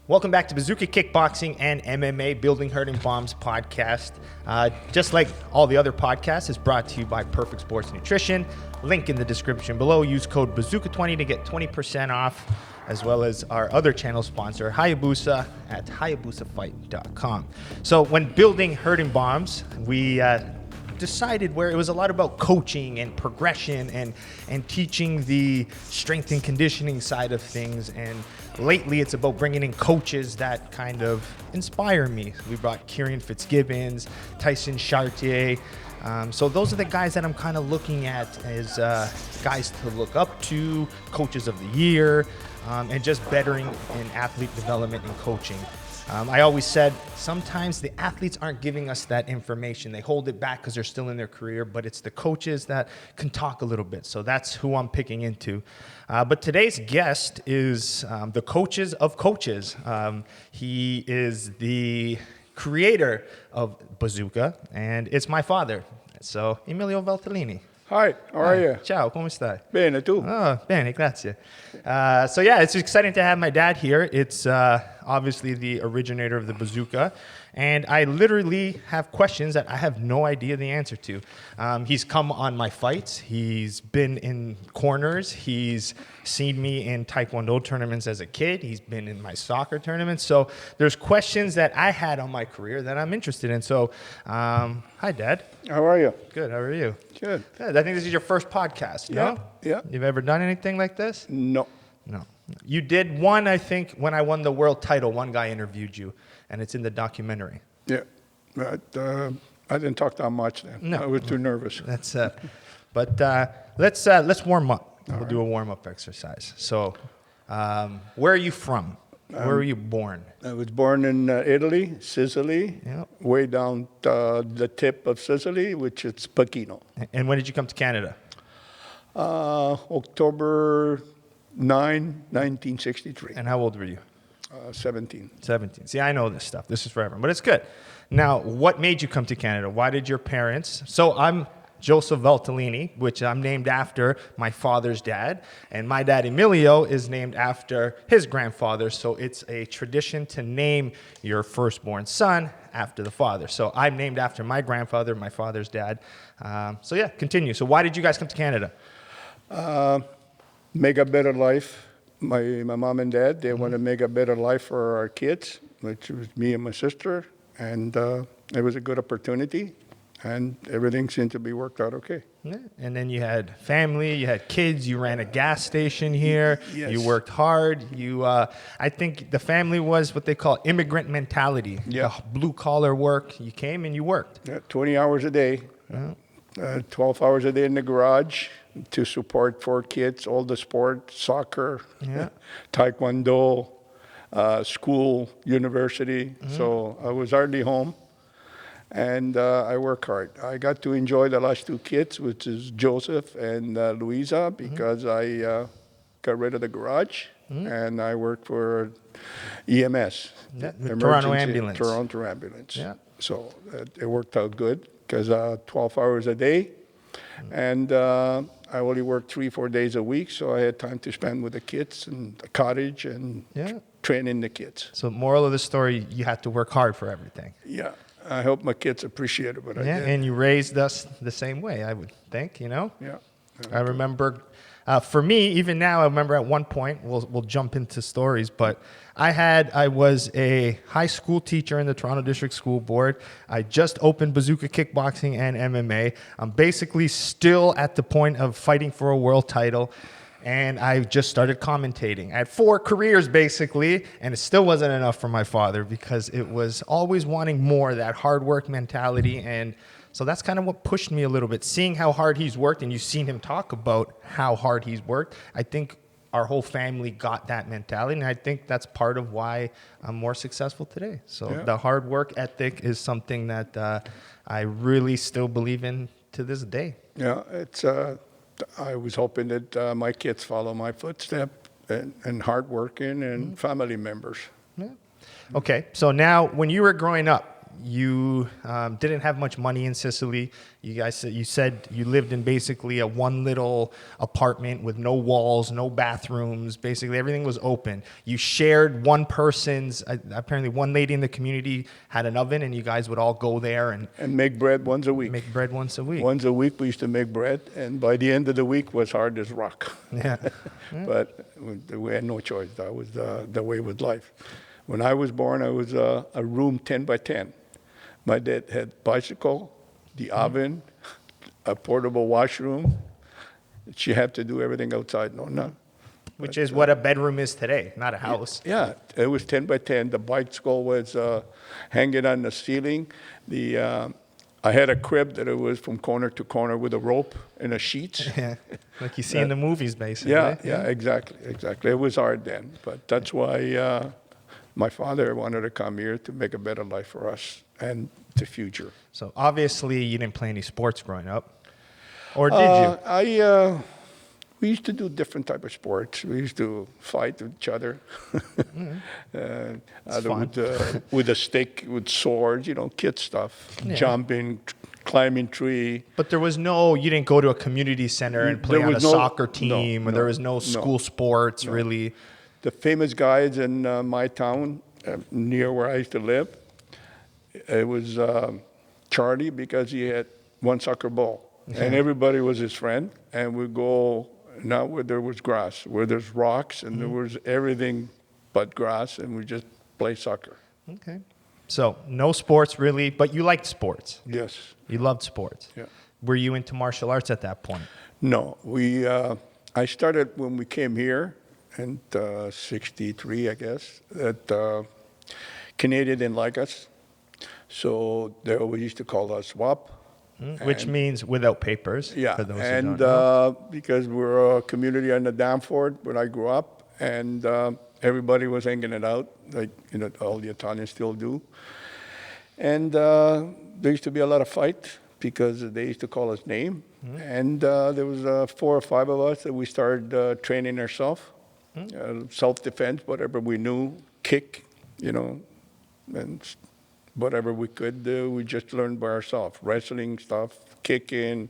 Welcome back to Bazooka Kickboxing and MMA Building Hurt and Bombs podcast. Just like all the other podcasts, it's brought to you by Perfect Sports Nutrition. Link in the description below. Use code Bazooka20 to get 20% off, as well as our other channel sponsor, Hayabusa, at HayabusaFight.com. So when building Hurt and Bombs, we decided where it was a lot about coaching and progression and teaching the strength and conditioning side of things. And lately it's about bringing in coaches that kind of inspire me. We brought Kieran Fitzgibbons, Tyson Chartier. So those are the guys that I'm kind of looking at as guys to look up to, coaches of the year, and just bettering in athlete development and coaching. I always said sometimes the athletes aren't giving us that information. They hold it back because they're still in their career, but it's the coaches that can talk a little bit. So that's who I'm picking into. But today's guest is the coaches of coaches. He is the creator of Bazooka, and it's my father. So, Emilio Valtellini. Hi, how are you? Ciao, come stai? Bene, tu? Oh, bene, grazie. So yeah, it's exciting to have my dad here. It's obviously the originator of the Bazooka, and I literally have questions that I have no idea the answer to. He's come on my fights. He's been in corners. He's seen me in Taekwondo tournaments as a kid. He's been in my soccer tournaments. So there's questions that I had on my career that I'm interested in. So, hi, Dad. How are you? Good. How are you? Good. Good. I think this is your first podcast, no? Yeah. You've ever done anything like this? No. No. You did one, I think, when I won the world title. One guy interviewed you, and it's in the documentary. Yeah. But I didn't talk that much then. No. I was too nervous. That's but let's warm up. We'll right. do a warm-up exercise. So, where are you from? Where were you born? I was born in Italy, Sicily, Yep. way down the tip of Sicily, which is Pachino. And when did you come to Canada? October 9, 1963. And how old were you? 17. 17. See, I know this stuff. This is forever, but it's good. Now, what made you come to Canada? Why did your parents? So I'm Joseph Valtellini, which I'm named after my father's dad, and my dad Emilio is named after his grandfather. So it's a tradition to name your firstborn son after the father. So I'm named after my grandfather, my father's dad. So yeah, continue. So why did you guys come to Canada? Make a better life. My mom and dad, they want to make a better life for our kids, which was me and my sister, and it was a good opportunity, and everything seemed to be worked out okay. Yeah. And then you had family, you had kids, you ran a gas station here, Yes. You worked hard. I think the family was what they call immigrant mentality. Yeah. Blue collar work. You came and you worked. Yeah, 20 hours a day, 12 hours a day in the garage to support 4 kids, all the sports, soccer, Yeah. taekwondo, school, university. So I was hardly home, and I work hard. I got to enjoy the last 2 kids, which is Joseph and Louisa, because I got rid of the garage, and I worked for EMS, Yeah, the Toronto Ambulance. Toronto Ambulance. Yeah. So it worked out good because 12 hours a day, and I only worked 3-4 days a week, so I had time to spend with the kids and the cottage and Yeah. training the kids. So moral of the story, you had to work hard for everything. Yeah, I hope my kids appreciated what I Yeah, did. and you raised us the same way, I would think, Yeah. I remember, for me, even now, I remember at one point, we'll jump into stories, but I was a high school teacher in the Toronto District School Board. I just opened Bazooka Kickboxing and MMA. I'm basically still at the point of fighting for a world title, and I just started commentating. I had 4 careers, basically, and it still wasn't enough for my father because it was always wanting more, that hard work mentality, and so that's kind of what pushed me a little bit. Seeing how hard he's worked, and you've seen him talk about how hard he's worked, I think our whole family got that mentality, and I think that's part of why I'm more successful today. So Yeah. the hard work ethic is something that I really still believe in to this day. Yeah, it's. I was hoping that my kids follow my footsteps and hardworking and family members. Yeah. Okay, so now when you were growing up, you didn't have much money in Sicily. You said you lived in basically a one little apartment with no walls, no bathrooms. Basically, everything was open. You shared one person's. Apparently, one lady in the community had an oven, and you guys would all go there and make bread once a week. Make bread once a week. Once a week, we used to make bread, and by the end of the week, was hard as rock. Yeah. But we had no choice. That was the way with life. When I was born, I was a room 10 by 10. My dad had bicycle, the oven, a portable washroom. She had to do everything outside. No. Which is what a bedroom is today, not a house. Yeah, it was 10 by 10. The bicycle was hanging on the ceiling. I had a crib that it was from corner to corner with a rope and a sheet. Yeah, like you see in the movies, basically. Yeah, exactly. It was hard then, but that's why my father wanted to come here to make a better life for us and the future. So obviously you didn't play any sports growing up, or did you? We used to do different type of sports. We used to fight with each other. With a stick, with swords, kid stuff. Yeah. Jumping, climbing tree. But there was you didn't go to a community center and play on a soccer team, or there was no school sports, really. The famous guys in my town, near where I used to live, it was Charlie, because he had one soccer ball. Yeah. And everybody was his friend. And we'd go not where there was grass, where there's rocks, and there was everything but grass, and we just play soccer. Okay. So no sports really, but you liked sports. Yes. You loved sports. Yeah. Were you into martial arts at that point? No. I started when we came here in 63, I guess, that Canadian didn't like us. So they always used to call us WAP. Which means without papers. Yeah, for those and who don't know. Because we're a community on the Danforth where I grew up, and everybody was hanging it out, like all the Italians still do. And there used to be a lot of fight because they used to call us name. And there was 4 or 5 of us that we started training ourselves, self-defense, whatever we knew, kick, and whatever we could do, we just learned by ourselves. Wrestling stuff, kicking,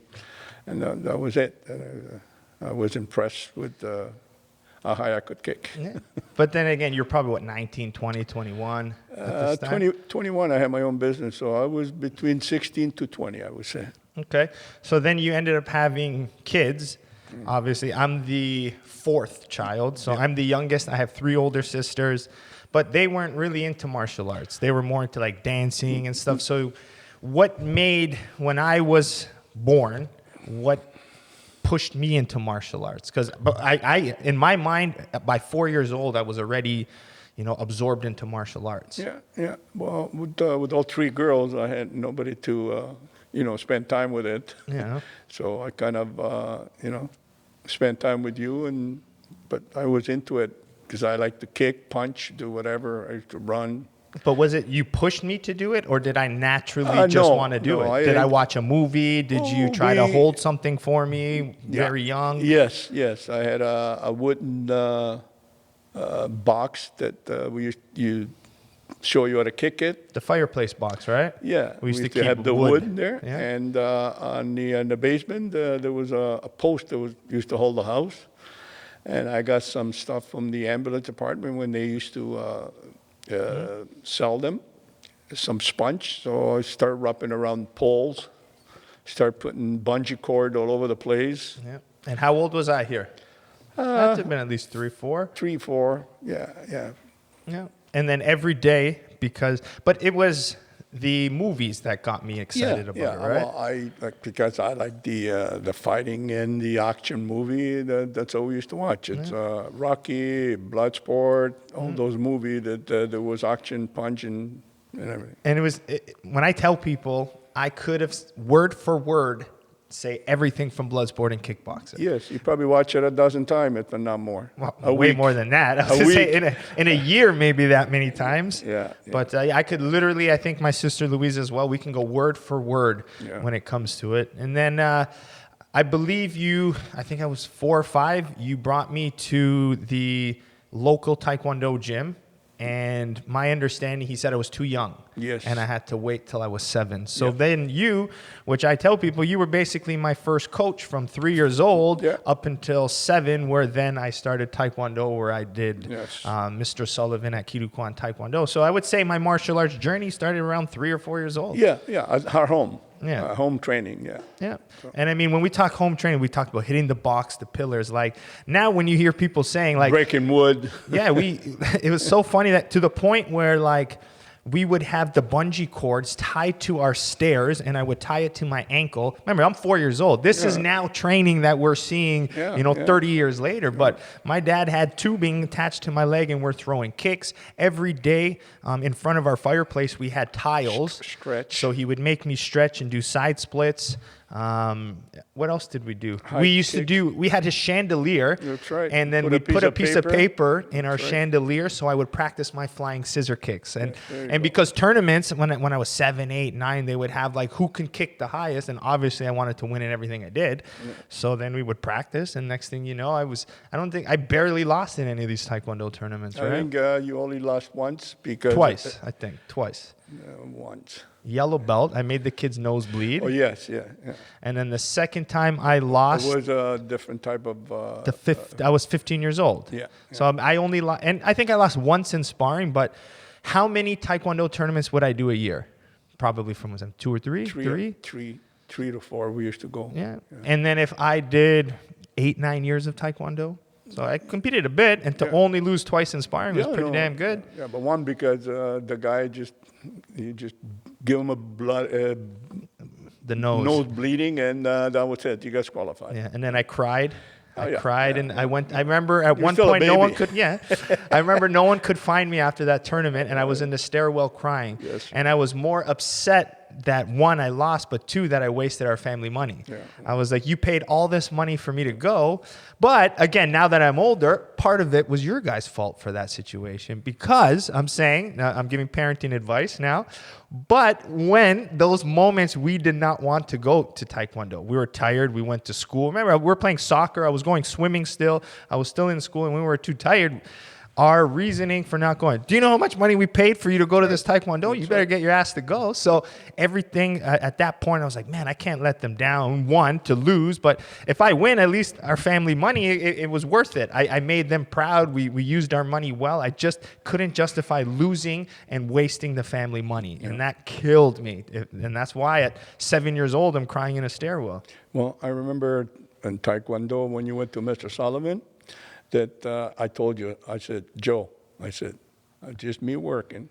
and that was it. I was impressed with how high I could kick. Yeah. But then again, you're probably, 19, 20, 21 at this time? 21, I had my own business, so I was between 16 to 20, I would say. Okay. So then you ended up having kids. Obviously, I'm the 4th child, so I'm the youngest. I have 3 older sisters. But they weren't really into martial arts. They were more into like dancing and stuff. So what when I was born, what pushed me into martial arts? Because I, in my mind, by 4 years old, I was already, absorbed into martial arts. Yeah. Well, with all 3 girls, I had nobody to, spend time with it. Yeah. So I kind of, spent time with you, but I was into it. Because I like to kick, punch, do whatever. I used to run. But was it you pushed me to do it, or did I naturally just want to do it? Did I watch a movie? Did you try to hold something for me very young? Yes. I had a wooden box that we used show you how to kick it. The fireplace box, right? Yeah. We used to have the wood there. Yeah. And on the basement, there was a post that used to hold the house. And I got some stuff from the ambulance department when they used to sell them, some sponge. So I started wrapping around poles, start putting bungee cord all over the place. Yeah. And how old was I here? That had been at least 3, 4. 3, 4, yeah. And then every day, but it was the movies that got me excited about it, right? Well, because I like the fighting and the action movie. That's all we used to watch. It's Rocky, Bloodsport, all those movies that there was action, punching, and everything. And when I tell people, I could have word for word say everything from Bloodsport and Kickboxer. Yes, you probably watch it a dozen times, if not more. Well, way more than that. I was going to say in a year, maybe that many times. Yeah. But I could literally, I think my sister Louise as well, we can go word for word when it comes to it. And then I believe I think I was 4 or 5, you brought me to the local Taekwondo gym And my understanding, he said I was too young. Yes. And I had to wait till I was 7. So then you, which I tell people, you were basically my first coach from 3 years old up until 7, where then I started Taekwondo, where I did Mr. Sullivan at Kirukwan Taekwondo. So I would say my martial arts journey started around 3 or 4 years old. Yeah, at our home. Yeah. Home training, Yeah. So. And I mean, when we talk home training, we talk about hitting the box, the pillars. Like now when you hear people saying like breaking wood. It was so funny that to the point where like we would have the bungee cords tied to our stairs and I would tie it to my ankle. Remember, I'm 4 years old. This is now training that we're seeing, 30 years later. But my dad had tubing attached to my leg and we're throwing kicks. Every day in front of our fireplace, we had tiles. Stretch. So he would make me stretch and do side splits. What else did we do? We had a chandelier. That's right. And then we put a piece of paper in our chandelier, so I would practice my flying scissor kicks. And because tournaments, when I was 7, 8, 9, they would have like who can kick the highest, and obviously I wanted to win in everything I did. So then we would practice, and next thing you know, I barely lost in any of these Taekwondo tournaments, right? I think you only lost once because twice. Once. Yellow belt. I made the kid's nose bleed. Oh yes, yeah. And then the second time I lost. It was a different type of. I was 15 years old. Yeah. So I only and I think I lost once in sparring. But how many Taekwondo tournaments would I do a year? Probably from 2 or 3. 3 to 4 we used to go. Yeah. And then if I did 8, 9 years of Taekwondo. So I competed a bit, and to only lose twice in sparring was pretty damn good. Yeah, but one because the guy just give him a blood, the nose bleeding, and that was it. You guys qualified. Yeah, and then I cried. I cried, and I went. I remember at one point no one could. Yeah, I remember no one could find me after that tournament, and I was in the stairwell crying. Yes. And I was more upset that 1, I lost, but 2, that I wasted our family money. Yeah. I was like, you paid all this money for me to go. But again, now that I'm older, part of it was your guys' fault for that situation, because I'm saying, now I'm giving parenting advice now, but when those moments we did not want to go to Taekwondo, we were tired, we went to school. Remember, we were playing soccer, I was going swimming still, I was still in school, and we were too tired. Our reasoning for not going, do you know how much money we paid for you to go to this Taekwondo? You better get your ass to go. So everything at that point, I was like, man, I can't let them down, 1, to lose. But if I win, at least our family money, it was worth it. I made them proud. We used our money well. I just couldn't justify losing and wasting the family money. Yeah. And that killed me. And that's why at 7 years old, I'm crying in a stairwell. Well, I remember in Taekwondo when you went to Mr. Sullivan, that I told you, I said, Joe, just me working.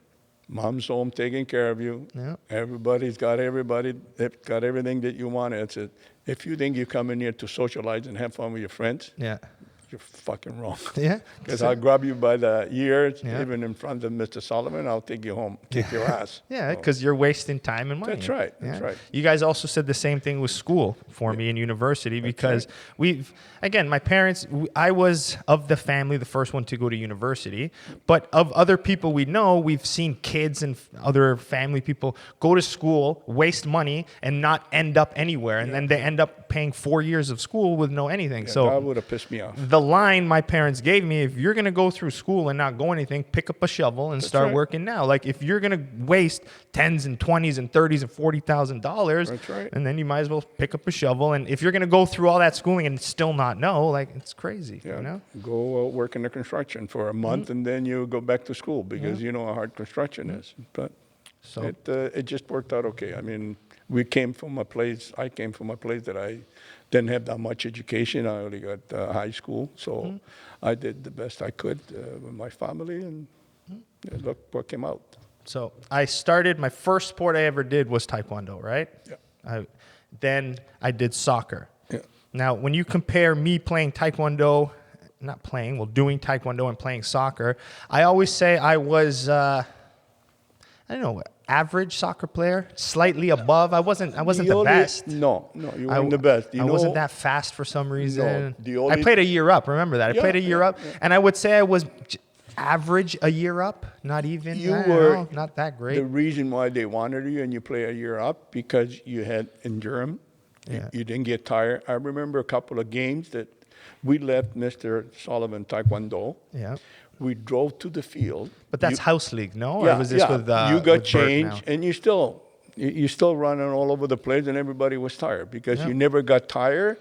Mom's home taking care of you. Yeah. Everybody's got they've got everything that you want. I said, if you think you come in here to socialize and have fun with your friends, you're fucking wrong. Yeah. Because I'll grab you by the ears, even in front of Mr. Sullivan, I'll take you home, kick your ass. Yeah, because you're wasting time and money. That's right. That's right. You guys also said the same thing with school for me in university, because my parents, I was of the family, the first one to go to university, but of other people we know, we've seen kids and other family people go to school, waste money, and not end up anywhere. And then they end up paying 4 years of school with no anything. So that would have pissed me off. The line my parents gave me, if you're going to go through school and not go anything, pick up a shovel and start working now. Like if you're going to waste tens and 20s and 30s and $40,000, and then you might as well pick up a shovel. And if you're going to go through all that schooling and still not know, like it's crazy. Yeah. You know? Go work in the construction for a month and then you go back to school because you know how hard construction is. But it just worked out okay. I mean, I came from a place that I didn't have that much education. I only got high school, so I did the best I could with my family, and look what came out. So I started, my first sport I ever did was Taekwondo, right? Yeah. Then I did soccer. Yeah. Now, when you compare me playing Taekwondo, doing Taekwondo and playing soccer, I always say I was, average soccer player, slightly above. I wasn't the best. No, you weren't the best. I wasn't that fast for some reason. No, I played a year up. Remember that? I played a year up, and I would say I was average a year up, not even. You were not that great. The reason why they wanted you and you play a year up because you had endurance. Yeah. You didn't get tired. I remember a couple of games that we left Mr. Sullivan Taekwondo. Yeah. We drove to the field. But that's house league, no? Yeah, Or was this with you got with Bert changed, now? and you're still running all over the place, and everybody was tired because you never got tired.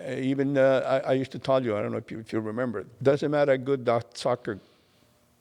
Even I used to tell you, I don't know if you remember, doesn't matter how good that soccer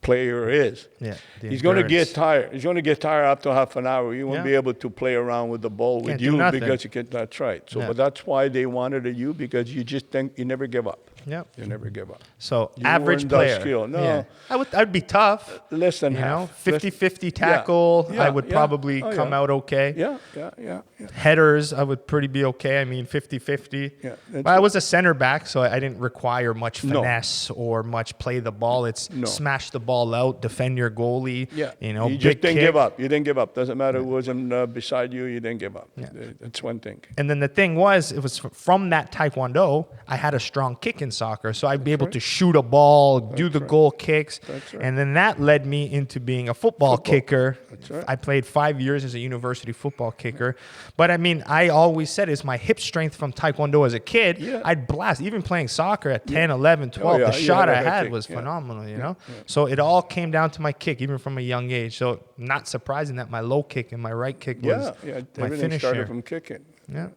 player is. Yeah, the he's going to get endurance. tired. He's going to get tired after half an hour. He won't be able to play around with the ball with Can't do you nothing. because you can't. That's right. So, Yeah. but that's why they wanted you because you just think you never give up. Yep. You never give up. So You average weren't that player. skilled. No. I'd be tough. Less than You know, half. 50-50 tackle, Yeah, I would yeah. probably Oh, come yeah. out okay. Yeah. Headers, I would pretty be okay. I mean, 50-50. Yeah, But I was a center back, so I didn't require much No. finesse or much play the ball. It's No. smash the ball out, defend your goalie. Yeah. You know, you big just didn't kick. give up. You didn't give up. Doesn't matter who wasn't beside you. You didn't give up. Yeah. That's one thing. And then the thing was, it was from that Taekwondo, I had a strong kick in soccer. So I'd be able to shoot a ball, do the goal kicks. That's right. And then that led me into being a football kicker. That's right. I played 5 years as a university football kicker. But I mean, I always said it's my hip strength from Taekwondo as a kid. Yeah. I'd blast. Even playing soccer at 10, 11, 12, Oh, yeah. the You shot had I that had kick. was Yeah. phenomenal, you know? So it all came down to my kick, even from a young age. So not surprising that my low kick and my right kick was Yeah. my Everything finisher. started from kicking. Yeah.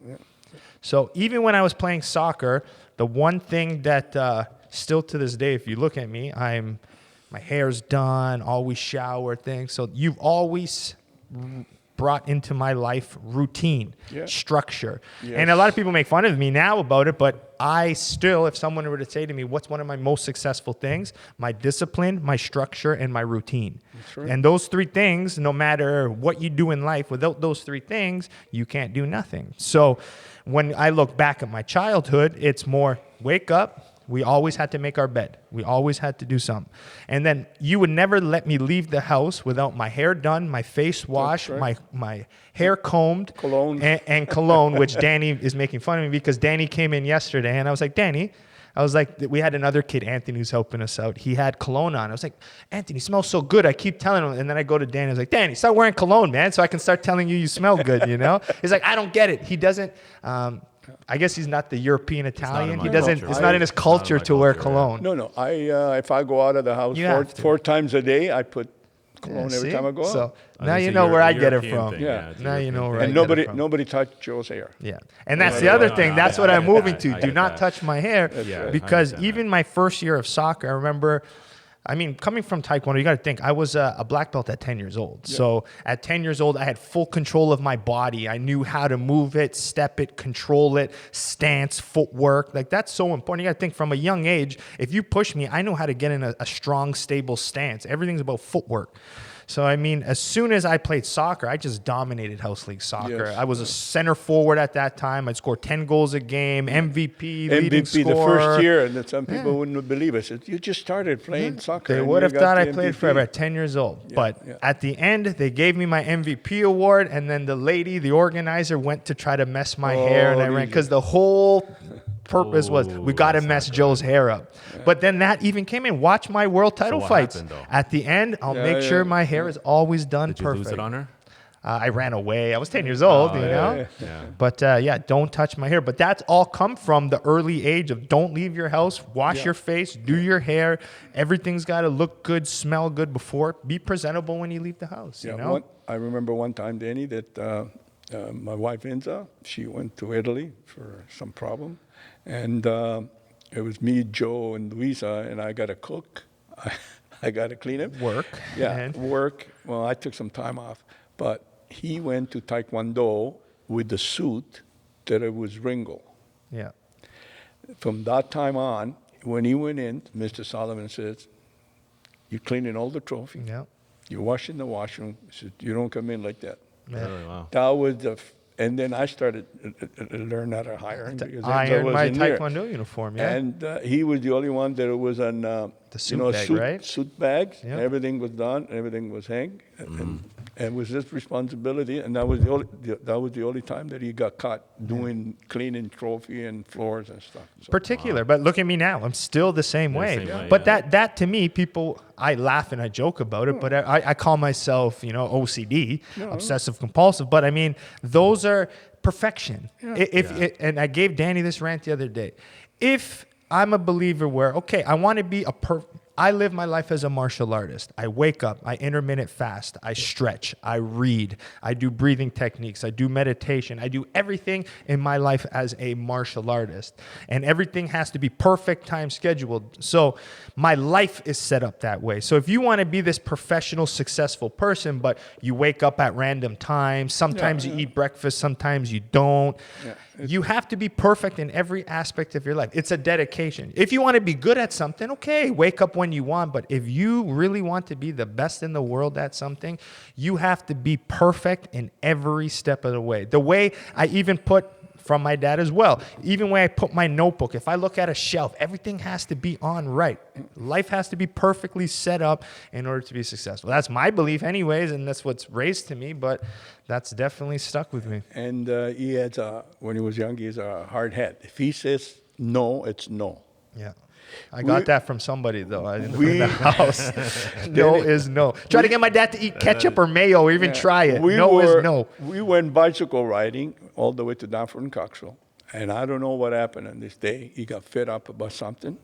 So even when I was playing soccer, the one thing that still to this day, if you look at me, my hair's done, always shower things. So you've always brought into my life routine, Yeah. structure. Yes. And a lot of people make fun of me now about it, but I still, if someone were to say to me, what's one of my most successful things? My discipline, my structure, and my routine. That's right. And those three things, no matter what you do in life, without those three things, you can't do nothing. So when I look back at my childhood, it's more wake up. We always had to make our bed. We always had to do something. And then you would never let me leave the house without my hair done, my face washed, right. my hair combed, Cologne. and cologne, which Danny is making fun of me because Danny came in yesterday and I was like, Danny, we had another kid, Anthony, who's helping us out. He had cologne on. I was like, Anthony, you smell so good. I keep telling him. And then I go to Danny. I was like, Danny, start wearing cologne, man, so I can start telling you smell good, you know? He's like, I don't get it. He doesn't, I guess he's not the European Italian. my He doesn't, culture. it's not in his culture my to wear culture, yeah. cologne. No. If I go out of the house You have to. four times a day, I put cologne Yeah, every see? time I go So out. now it's you a know where I get it European from. thing, Yeah. it's a Now you European know thing. where I And get it from. nobody touched Joe's hair. Yeah. And that's Yeah, the yeah, other no, thing. no, That's I what I'm get moving that. to. I Do get not that. touch my hair. Yeah, I Because understand even that. my first year of soccer, I remember, I mean, coming from Taekwondo, you got to think, I was a black belt at 10 years old. So at 10 years old, I had full control of my body. I knew how to move it, step it, control it, stance, footwork. Like, that's so important. You got to think from a young age, if you push me, I know how to get in a strong, stable stance. Everything's about footwork. So, I mean, as soon as I played soccer, I just dominated house league soccer. Yes. I was a center forward at that time. I'd score 10 goals a game, MVP, leading MVP scorer. the first year, and then some people wouldn't believe it. Said, you just started playing soccer. They and would you have got thought the I played MVP. forever at 10 years old. But yeah. at the end, they gave me my MVP award, and then the lady, the organizer, went to try to mess my hair, and I ran because the whole purpose was we got to that's mess not Joe's hair up. But then that even came in. Watch my world title what fights. happened, though? At the end, I'll Yeah, make yeah, sure my hair is always done Did you perfect. lose it on her? I ran away. I was 10 years old, you know? Yeah. But yeah, don't touch my hair. But that's all come from the early age of don't leave your house, wash your face, do your hair. Everything's got to look good, smell good before. Be presentable when you leave the house, you know? I remember one time, Danny, that my wife Inza, she went to Italy for some problem, and it was me, Joe, and Luisa, and I got to cook. I got to clean it. Work. Yeah, And- work. Well, I took some time off, but he went to Taekwondo with the suit that it was Ringo. Yeah. From that time on, when he went in, Mr. Solomon says, "You're cleaning all the trophies. Yeah. You're washing the washroom." He said, "You don't come in like that." Yeah. Really? Wow. That was and then I started to learn how to iron. because Enzo Iron my wasn't here. Taekwondo uniform, yeah. And he was the only one that was on suit bag, right? suit bags. Yep. Everything was done. Everything was hanged, and it was his responsibility. And that was the only time that he got caught doing cleaning trophy and floors and stuff. So, Particular, but look at me now. I'm still the same way. same way, But yeah. that to me, people, I laugh and I joke about it, but I call myself, OCD, obsessive compulsive. But I mean, those are perfection. And I gave Danny this rant the other day. If I'm a believer where, okay, I want to be I live my life as a martial artist. I wake up, I intermittent fast, I stretch, I read, I do breathing techniques, I do meditation, I do everything in my life as a martial artist. And everything has to be perfect time scheduled. So my life is set up that way. So if you want to be this professional, successful person, but you wake up at random times, sometimes you eat breakfast, sometimes you don't, you have to be perfect in every aspect of your life. It's a dedication. If you want to be good at something, okay, wake up when you want. But if you really want to be the best in the world at something, you have to be perfect in every step of the way. The way I even put from my dad as well, even when I put my notebook, if I look at a shelf, everything has to be on right. Life has to be perfectly set up in order to be successful. That's my belief anyways, and that's what's raised to me, but that's definitely stuck with me. And he had, when he was young, he has a hard head. If he says no, it's no. Yeah. I got that from somebody, though. I didn't in the house. No is no. Try to get my dad to eat ketchup or mayo or even try it. No is no. We went bicycle riding all the way to Danford and Coxwell. And I don't know what happened on this day. He got fed up about something.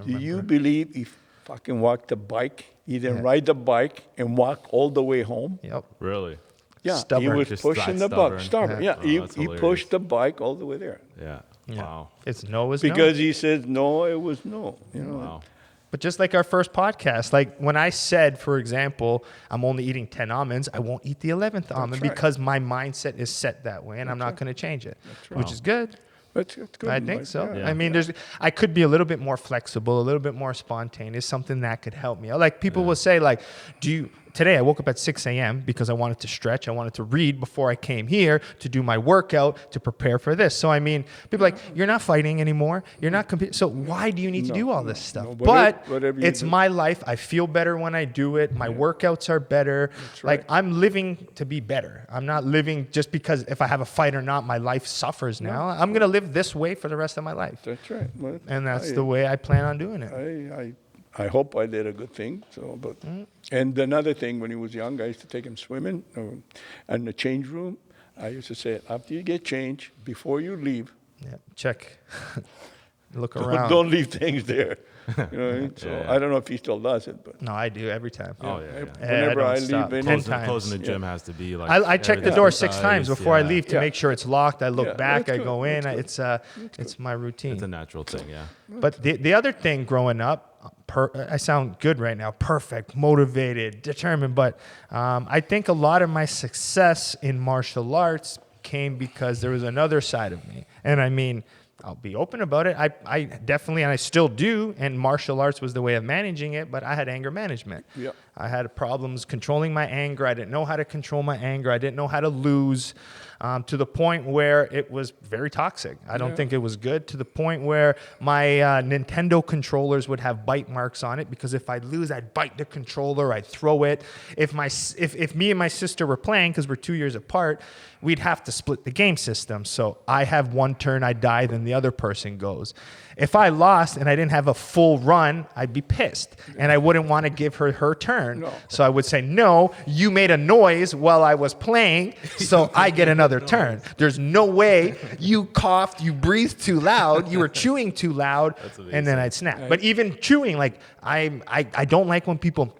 Do you believe he fucking walked the bike? He didn't ride the bike and walk all the way home? Yep. Really? Yeah, Stubborn. he was Just pushing the stubborn. bike. Stubborn. Yeah, Oh, that's he hilarious. pushed the bike all the way there. Yeah. Yeah. Wow. It's no is no. Because he said no, it was no. You know. Wow. But just like our first podcast, like when I said, for example, I'm only eating 10 almonds, I won't eat the 11th almond right. because my mindset is set that way and I'm not going to change it, which is good. That's good. I think so. Yeah. I mean, I could be a little bit more flexible, a little bit more spontaneous, something that could help me. Like people will say, like, today I woke up at 6 a.m. because I wanted to stretch. I wanted to read before I came here to do my workout to prepare for this. So, I mean, people are like, you're not fighting anymore. You're not competing. So why do you need to do all this stuff? No, but whatever you it's do. my life. I feel better when I do it. My workouts are better. right. Like I'm living to be better. I'm not living just because if I have a fight or not, my life suffers now. I'm going to live this way for the rest of my life. That's right. Well, And that's the way I plan on doing it. I hope I did a good thing. So, but and another thing, when he was young, I used to take him swimming, in the change room. I used to say, after you get changed, before you leave, Yeah, check. Look around. don't leave things there. You know what I mean? So Yeah. I don't know if he still does it, but No, I do every time. Oh, yeah. whenever I I don't leave, stop. any- 10 times. Closing the gym has to be like. I check the door 6 times before I leave to Yeah. make sure it's locked. I look Yeah, back. that's I good, go in. that's good. It's my routine. It's a natural thing, yeah. But the other thing growing up, I sound good right now, perfect, motivated, determined. But I think a lot of my success in martial arts came because there was another side of me. And I mean, I'll be open about it. I definitely, and I still do, and martial arts was the way of managing it, but I had anger management. Yep. I had problems controlling my anger. I didn't know how to control my anger. I didn't know how to lose, to the point where it was very toxic. I don't think it was good, to the point where my Nintendo controllers would have bite marks on it because if I'd lose, I'd bite the controller, I'd throw it. If me and my sister were playing, because we're 2 years apart, we'd have to split the game system. So I have one turn, I die, then the other person goes. If I lost and I didn't have a full run, I'd be pissed. And I wouldn't want to give her her turn. No. So I would say, no, you made a noise while I was playing, so I get another turn. There's no way you coughed, you breathed too loud, you were chewing too loud, and then I'd snap. But even chewing, like I don't like when people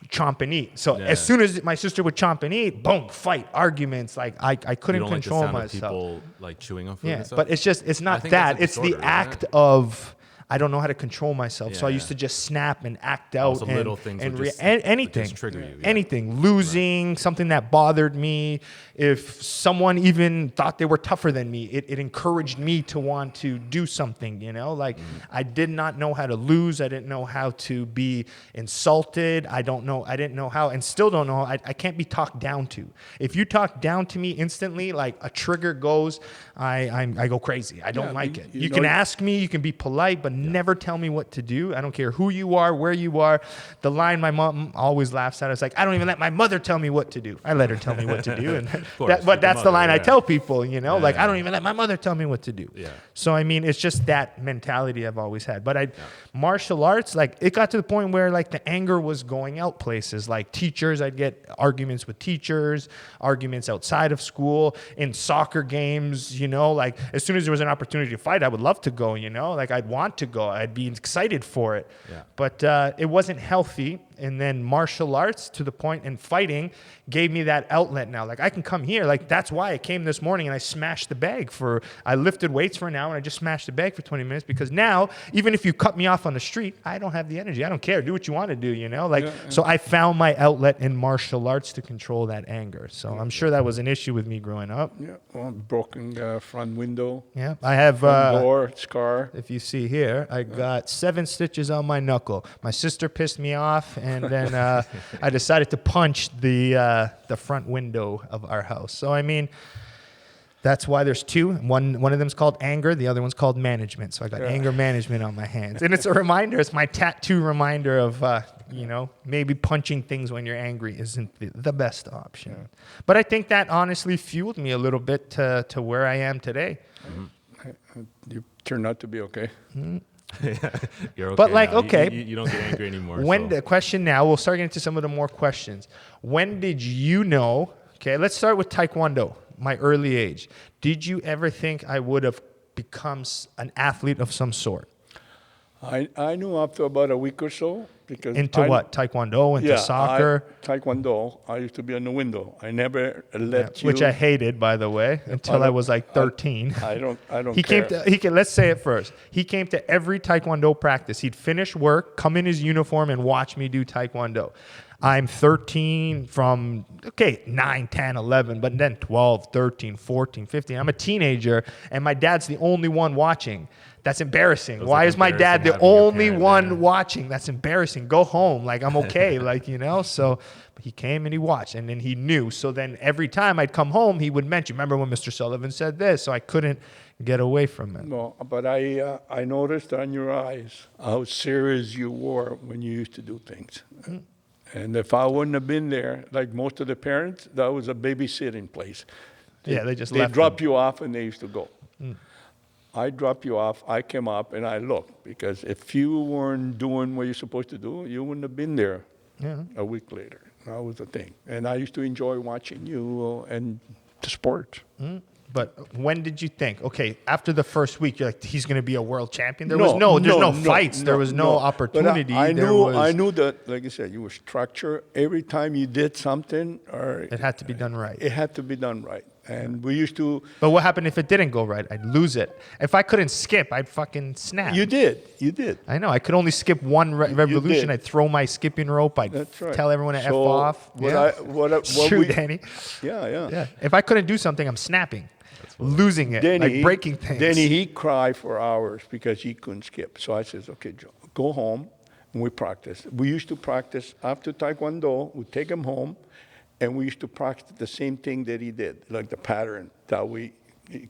chomp and eat. So as soon as my sister would chomp and eat, boom, fight, arguments. Like I couldn't You don't control like the sound myself. of people like chewing on food Yeah, and stuff? but it's not think that. that's It's a the disorder, isn't act it? of I don't know how to control myself. So I Yeah. used to just snap and act out so and, little things and would just- anything. would just trigger you, yeah. Anything. Losing, something that bothered me. If someone even thought they were tougher than me, it encouraged me to want to do something, you know? Like I did not know how to lose. I didn't know how to be insulted. I didn't know how, and still don't know. I can't be talked down to. If you talk down to me instantly, like a trigger goes, I go crazy. I don't Yeah, like it. you You know can you- ask me, you can be polite, but never tell me what to do. I don't care who you are, where you are. The line my mom always laughs at is like, I don't even let my mother tell me what to do. I let her tell me what to do. And course, but that's the mother, line I yeah. tell people, you know, like yeah. I don't even let my mother tell me what to do. Yeah. So, I mean, it's just that mentality I've always had. But martial arts, like it got to the point where like the anger was going out places, like teachers, I'd get arguments with teachers, arguments outside of school, in soccer games, you know, like as soon as there was an opportunity to fight, I would love to go, you know, like I'd want to go. I'd be excited for it. Yeah. But it wasn't healthy. And then martial arts to the point and fighting gave me that outlet now. Like I can come here. Like that's why I came this morning and I smashed the bag I lifted weights for an hour and I just smashed the bag for 20 minutes because now, even if you cut me off on the street, I don't have the energy. I don't care. Do what you want to do, you know? Like, so I found my outlet in martial arts to control that anger. So I'm sure that was an issue with me growing up. Yeah, well, broken front window. Yeah. I have, Door, scar. if you see here, I got 7 stitches on my knuckle. My sister pissed me off, and then I decided to punch the front window of our house. So, I mean, that's why there's 2. One of them's called anger. The other one's called management. So I got anger management on my hands. And it's a reminder. It's my tattoo reminder of, you know, maybe punching things when you're angry isn't the best option. Yeah. But I think that honestly fueled me a little bit to where I am today. Mm-hmm. You turned out to be okay. Mm-hmm. You're okay. But like, now. okay. You don't get angry anymore. The question now, we'll start getting into some of the more questions. When did you know, okay, let's start with Taekwondo, my early age. Did you ever think I would have become an athlete of some sort? I knew after about a week or so. Because into what? Taekwondo, into soccer? Taekwondo. I used to be on the window. I never let you. Which I hated, by the way, until I was like 13. I don't He care. Let's say it first. He came to every Taekwondo practice. He'd finish work, come in his uniform, and watch me do Taekwondo. I'm 13 from, 9, 10, 11, but then 12, 13, 14, 15. I'm a teenager, and my dad's the only one watching. That's embarrassing. Why is my dad the only one watching? That's embarrassing. Go home. Like, I'm okay. Like, you know, so he came and he watched and then he knew. So then every time I'd come home, he would mention, remember when Mr. Sullivan said this? So I couldn't get away from it. No, but I noticed on your eyes how serious you were when you used to do things. Mm. And if I wouldn't have been there, like most of the parents, that was a babysitting place. They left drop you off and they used to go. Mm. I dropped you off, I came up, and I looked. Because if you weren't doing what you're supposed to do, you wouldn't have been there a week later. That was the thing. And I used to enjoy watching you and the sport. Mm. But when did you think, okay, after the first week, you're like, he's going to be a world champion? There's no fights. There was no opportunity. I knew that, like I said, you were structured. Every time you did something, it had to be done right. It had to be done right. And we used to... But what happened if it didn't go right? I'd lose it. If I couldn't skip, I'd fucking snap. You did. I know. I could only skip one revolution. I'd throw my skipping rope. I'd tell everyone to F off. Danny. Yeah. If I couldn't do something, I'm snapping. Losing it, breaking things. Then he cried for hours because he couldn't skip. So I says, okay, Joe, go home and we practice. We used to practice after Taekwondo. We'd take him home and we used to practice the same thing that he did, like the pattern that we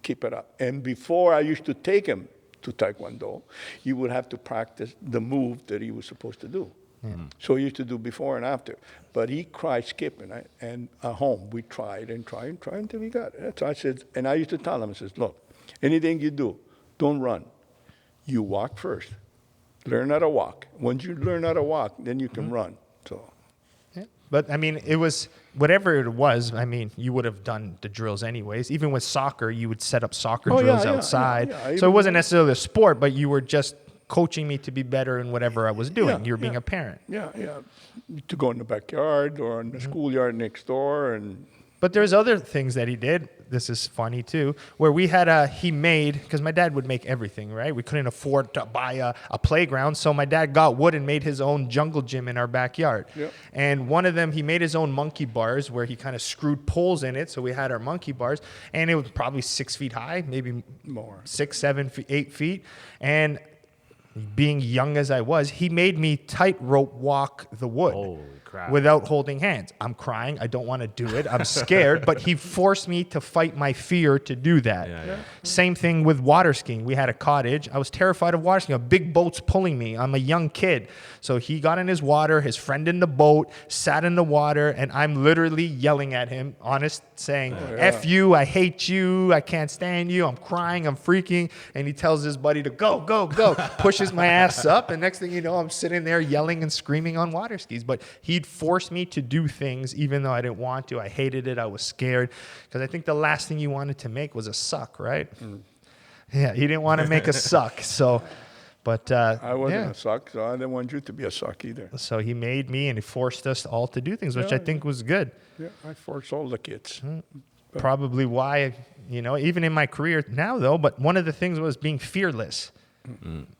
keep it up. And before I used to take him to Taekwondo, he would have to practice the move that he was supposed to do. Mm-hmm. So he used to do before and after. But he cried skipping. And at home, we tried until we got it. So I said, and I used to tell him, I says, look, anything you do, don't run. You walk first. Learn how to walk. Once you learn how to walk, then you can run. So. Yeah. But, I mean, it was, whatever it was, I mean, you would have done the drills anyways. Even with soccer, you would set up soccer drills outside. Yeah. So it wasn't necessarily a sport, but you were just coaching me to be better in whatever I was doing. You were being a parent. Yeah. To go in the backyard or in the schoolyard next door. But there's other things that he did. This is funny too, where we had he made, because my dad would make everything, right? We couldn't afford to buy a playground, so my dad got wood and made his own jungle gym in our backyard. Yep. And one of them, he made his own monkey bars where he kind of screwed poles in it, so we had our monkey bars, and it was probably 6 feet high, maybe more, 6, 7, 8 feet, and being young as I was, he made me tightrope walk the wood. Holy crap. Without holding hands. I'm crying. I don't want to do it. I'm scared. But he forced me to fight my fear to do that. Yeah. Same thing with water skiing. We had a cottage. I was terrified of water skiing. A big boat's pulling me. I'm a young kid. So he got in his water, his friend in the boat, sat in the water, and I'm literally yelling at him, honest, saying, F you, I hate you, I can't stand you, I'm crying, I'm freaking. And he tells his buddy to go, pushes my ass up, and next thing you know, I'm sitting there yelling and screaming on water skis. But he'd forced me to do things even though I didn't want to. I hated it. I was scared. Because I think the last thing you wanted to make was a suck, right? Mm. Yeah, he didn't want to make a suck. So, But I wasn't yeah. a suck, so I didn't want you to be a suck either. So he made me and he forced us all to do things, which Yeah, I think was good. Yeah, I forced all the kids. Probably why, even in my career now though, but one of the things was being fearless.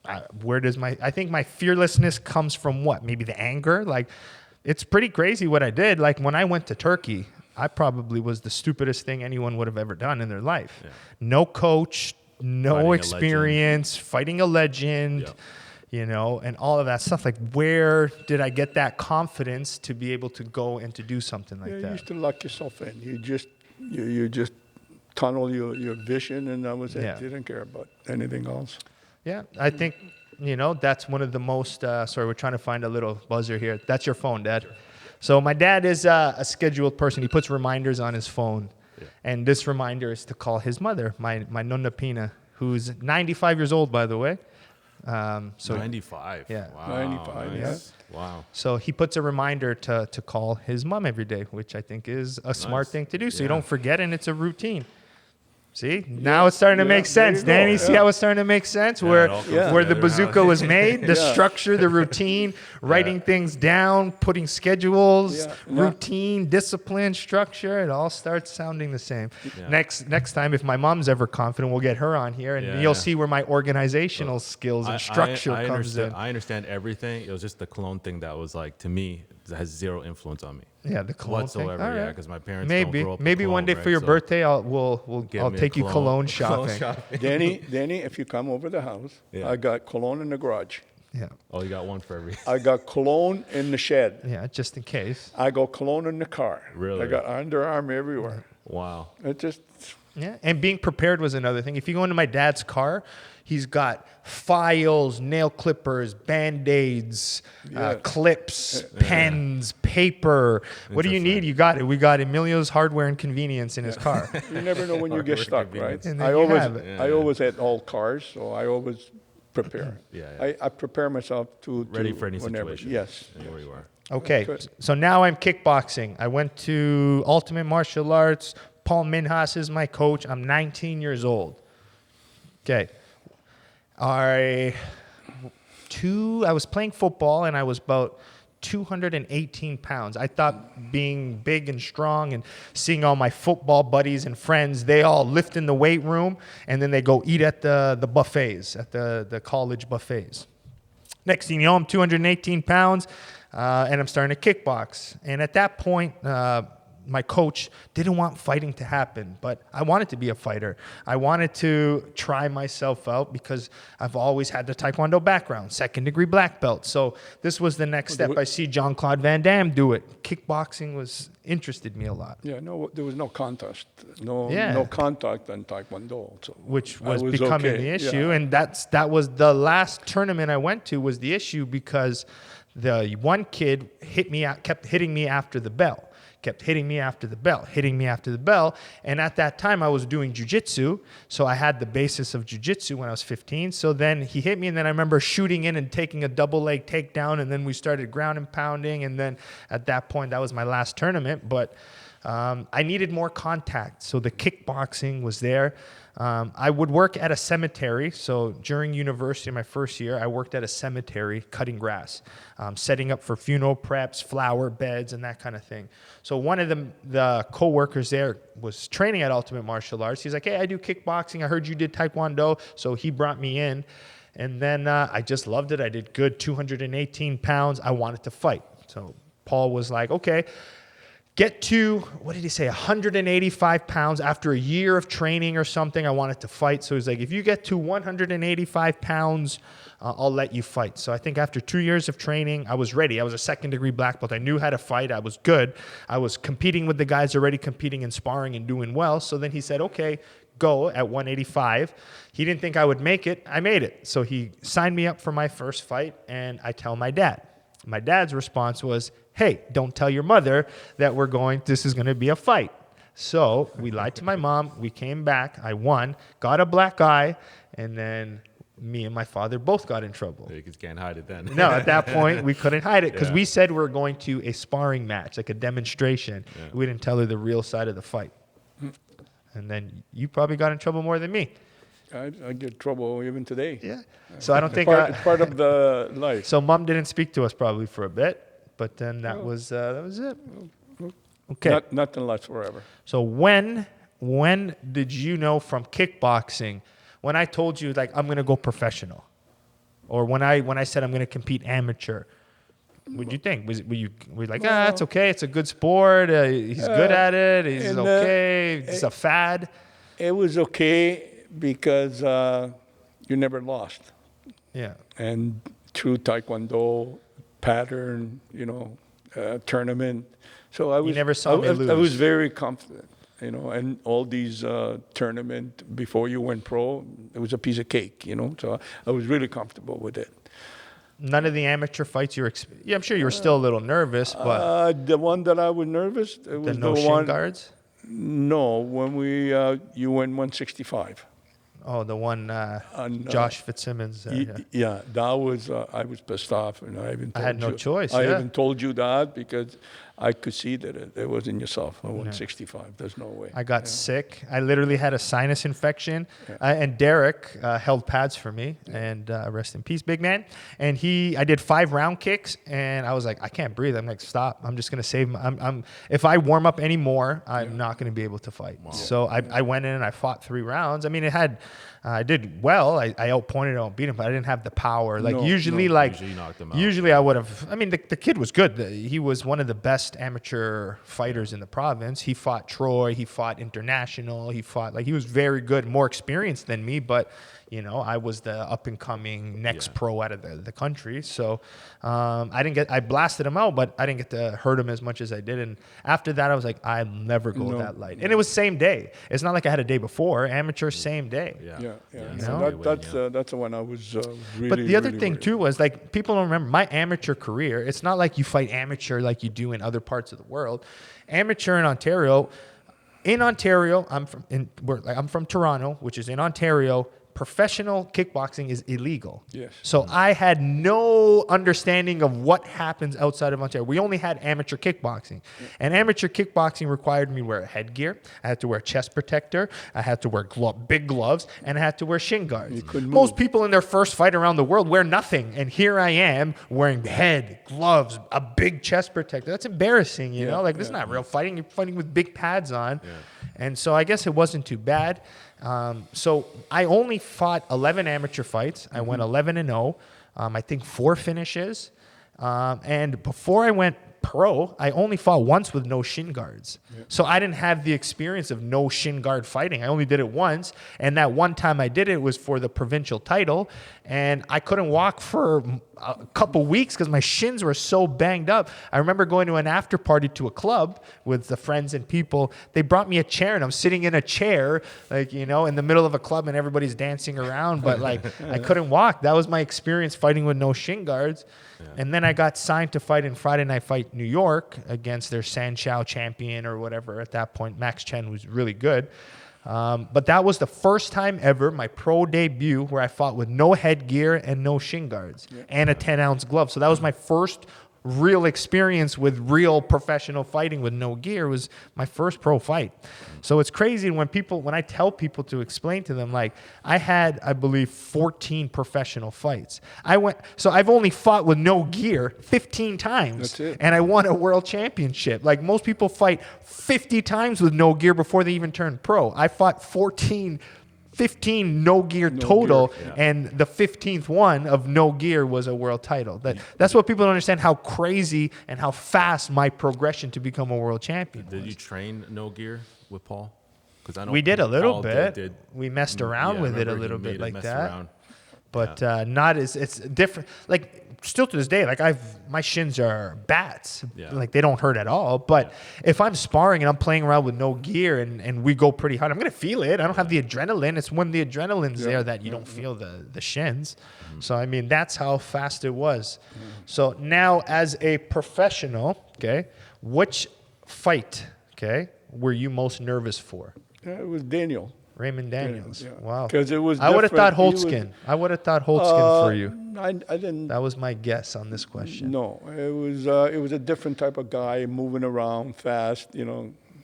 I think my fearlessness comes from what? Maybe the anger. Like, it's pretty crazy what I did. Like when I went to Turkey, I probably was the stupidest thing anyone would have ever done in their life. Yeah. No coach, no Fighting a experience, fighting a legend, and all of that stuff. Like, where did I get that confidence to be able to go and to do something like You that? used to lock yourself in. You just tunnel your vision, and that was it. Yeah. You didn't care about anything else. Yeah, I think, that's one of the most, sorry, we're trying to find a little buzzer here. That's your phone, Dad. So my dad is a scheduled person. He puts reminders on his phone. Yeah. And this reminder is to call his mother, my Nonna Pina, who's 95 years old, by the way. So 95. Yeah. Wow. 95, Nice. Wow. So he puts a reminder to call his mom every day, which I think is a smart Nice. thing to do. So you Yeah. don't forget, and it's a routine. See, now it's starting to make there you sense, go, Danny. See yeah. how it's starting to make sense? Yeah, where it all comes where the together. bazooka was made, the Yeah. structure, the routine, writing things down, putting schedules, Yeah. routine, discipline, structure. It all starts sounding the same. Yeah. Next time, if my mom's ever confident, we'll get her on here, and Yeah, you'll yeah. see where my organizational skills and structure I comes understand, in. I understand everything. It was just the cologne thing that was like, to me, that has zero influence on me. Yeah, the cologne Whatsoever, thing. All yeah, right. because my parents Maybe don't grow up with maybe one cologne, day right? for your So birthday, I'll give me a take you cologne shopping. Danny, if you come over the house, Yeah. I got cologne in the garage. Yeah, Oh, you got one for every. I got cologne in the shed. yeah, just in case. I got cologne in the car. Really? I got underarm everywhere. Wow. It just, Yeah, and being prepared was another thing. If you go into my dad's car, he's got files, nail clippers, Band-Aids, clips, pens, paper. What do you need? You got it. We got Emilio's Hardware and Convenience in his car. you never know when you get Hardware stuck, right? convenience. And then I you always, have it. I always had old cars, so I always prepare. Yeah. I prepare myself to Ready for any whenever. situation. Yes. Anywhere you are. Okay, Good. so now I'm kickboxing. I went to Ultimate Martial Arts. Paul Minhas is my coach. I'm 19 years old. Okay. I was playing football, and I was about 218 pounds. I thought being big and strong and seeing all my football buddies and friends, they all lift in the weight room, and then they go eat at the buffets, at the college buffets. Next thing you know, I'm 218 pounds, and I'm starting to kickbox. And at that point, my coach didn't want fighting to happen, but I wanted to be a fighter. I wanted to try myself out because I've always had the Taekwondo background, second-degree black belt. So this was the next step. I see Jean-Claude Van Damme do it. Kickboxing interested me a lot. Yeah, no, there was no contest, no Yeah. contact in Taekwondo. So Which I was becoming okay. the issue, Yeah. and that was the last tournament I went to was the issue because the one kid kept hitting me after the bell. Kept hitting me after the bell. And at that time, I was doing jiu-jitsu, so I had the basis of jiu-jitsu when I was 15. So then he hit me, and then I remember shooting in and taking a double leg takedown, and then we started ground and pounding, and then at that point, that was my last tournament. But I needed more contact, so the kickboxing was there. I would work at a cemetery. So during university, my first year, I worked at a cemetery cutting grass, setting up for funeral preps, flower beds, and that kind of thing. So one of the co-workers there was training at Ultimate Martial Arts. He's like, hey, I do kickboxing. I heard you did Taekwondo. So he brought me in. And then I just loved it. I did good, 218 pounds. I wanted to fight. So Paul was like, okay, get to, 185 pounds after a year of training or something. I wanted to fight. So he's like, if you get to 185 pounds, I'll let you fight. So I think after 2 years of training, I was ready. I was a second-degree black belt. I knew how to fight. I was good. I was competing with the guys already competing and sparring and doing well. So then he said, okay, go at 185. He didn't think I would make it. I made it. So he signed me up for my first fight, and I tell my dad. My dad's response was, hey, don't tell your mother that this is going to be a fight. So we lied to my mom. We came back. I won, got a black eye, and then me and my father both got in trouble. You can't hide it then. No, at that point, we couldn't hide it because Yeah. we said we were going to a sparring match, like a demonstration. Yeah. We didn't tell her the real side of the fight. And then you probably got in trouble more than me. I get trouble even today. Yeah. So I don't think. It's part of the life. So Mom didn't speak to us probably for a bit, but then that Oh. was it. Okay. Nothing lasts forever. So when did you know from kickboxing? When I told you like I'm gonna go professional, or when I said I'm gonna compete amateur, what'd you think? Were you like, it's okay, it's a good sport, he's good at it, he's okay, it's a fad? It was okay because you never lost. Yeah. And through Taekwondo pattern, tournament. So I was never saw me lose. I was very confident, and all these tournament before you went pro, it was a piece of cake, So I was really comfortable with it. None of the amateur fights I'm sure you were still a little nervous, but The one that I was nervous, it the was no the shin one. guards. No, when you went 165. Oh, the one On, Josh Fitzsimmons. Yeah, that was I was pissed off, and I even told had no you. choice, I yeah. even told you that because I could see that it wasn't yourself. 165. There's no way. I got sick. I literally had a sinus infection. And Derek held pads for me. And rest in peace, big man. And I did 5 round kicks. And I was like, I can't breathe. I'm like, stop. I'm just going to save if I warm up anymore, I'm not going to be able to fight. Wow. So I went in and I fought 3 rounds. I mean, I did well. I outpointed, outbeat him, but I didn't have the power. Like usually knocked him out. Usually I would have. I mean, the kid was good. He was one of the best amateur fighters in the province. He fought Troy. He fought international. He was very good, more experienced than me. But I was the up and coming next pro out of the country. So I blasted him out, but I didn't get to hurt him as much as I did. And after that, I was like, I'll never go that light. And it was same day. It's not like I had a day before. Amateur, same day. Yeah. So that's the one I was really. But the other really thing worried. too was like people don't remember my amateur career. It's not like you fight amateur like you do in other parts of the world. Amateur in Ontario. I'm from Toronto, which is in Ontario. Professional kickboxing is illegal. Yes. So I had no understanding of what happens outside of Ontario. We only had amateur kickboxing. And amateur kickboxing required me to wear a headgear. I had to wear a chest protector. I had to wear big gloves. And I had to wear shin guards. You couldn't Most move. people in their first fight around the world wear nothing. And here I am wearing head, gloves, a big chest protector. That's embarrassing, you know? Like, this is not real fighting. You're fighting with big pads on. Yeah. And so I guess it wasn't too bad. So I only fought 11 amateur fights. I went 11-0. I think 4 finishes. And before I went pro, I only fought once with no shin guards. Yeah. So I didn't have the experience of no shin guard fighting. I only did it once. And that one time I did it was for the provincial title. And I couldn't walk for a couple weeks because my shins were so banged up. I remember going to an after party to a club with the friends and people. They brought me a chair and I'm sitting in a chair, like, in the middle of a club and everybody's dancing around. But like, I couldn't walk. That was my experience fighting with no shin guards. Yeah. And then I got signed to fight in Friday Night Fight New York against their Sanchow champion or whatever. At that point, Max Chen was really good. But that was the first time ever, my pro debut, where I fought with no headgear and no shin guards and a 10-ounce glove. So that was my first real experience with real professional fighting with no gear. It was my first pro fight. So it's crazy when I tell people to explain to them, like, I had, I believe, 14 professional fights. So I've only fought with no gear 15 times. That's it. And I won a world championship. Like, most people fight 50 times with no gear before they even turn pro. I fought 15 no gear total, and the 15th one of no gear was a world title. That's what people don't understand, how crazy and how fast my progression to become a world champion was. Did you train no gear with Paul? Because I know we did a little Paul bit. We messed around with it a little bit like that. Around. But not as it's different. Like, still to this day, like, my shins are bats. Yeah. Like, they don't hurt at all. But if I'm sparring and I'm playing around with no gear and we go pretty hard, I'm gonna feel it. I don't have the adrenaline. It's when the adrenaline's there that you don't feel the shins. Mm-hmm. So I mean, that's how fast it was. Mm-hmm. So now, as a professional, which fight, were you most nervous for? It was Daniel. Raymond Daniels. Wow. Because it was. I would have thought Holtzkin. I would have thought Holtzkin for you. I didn't. That was my guess on this question. No, it was a different type of guy, moving around fast,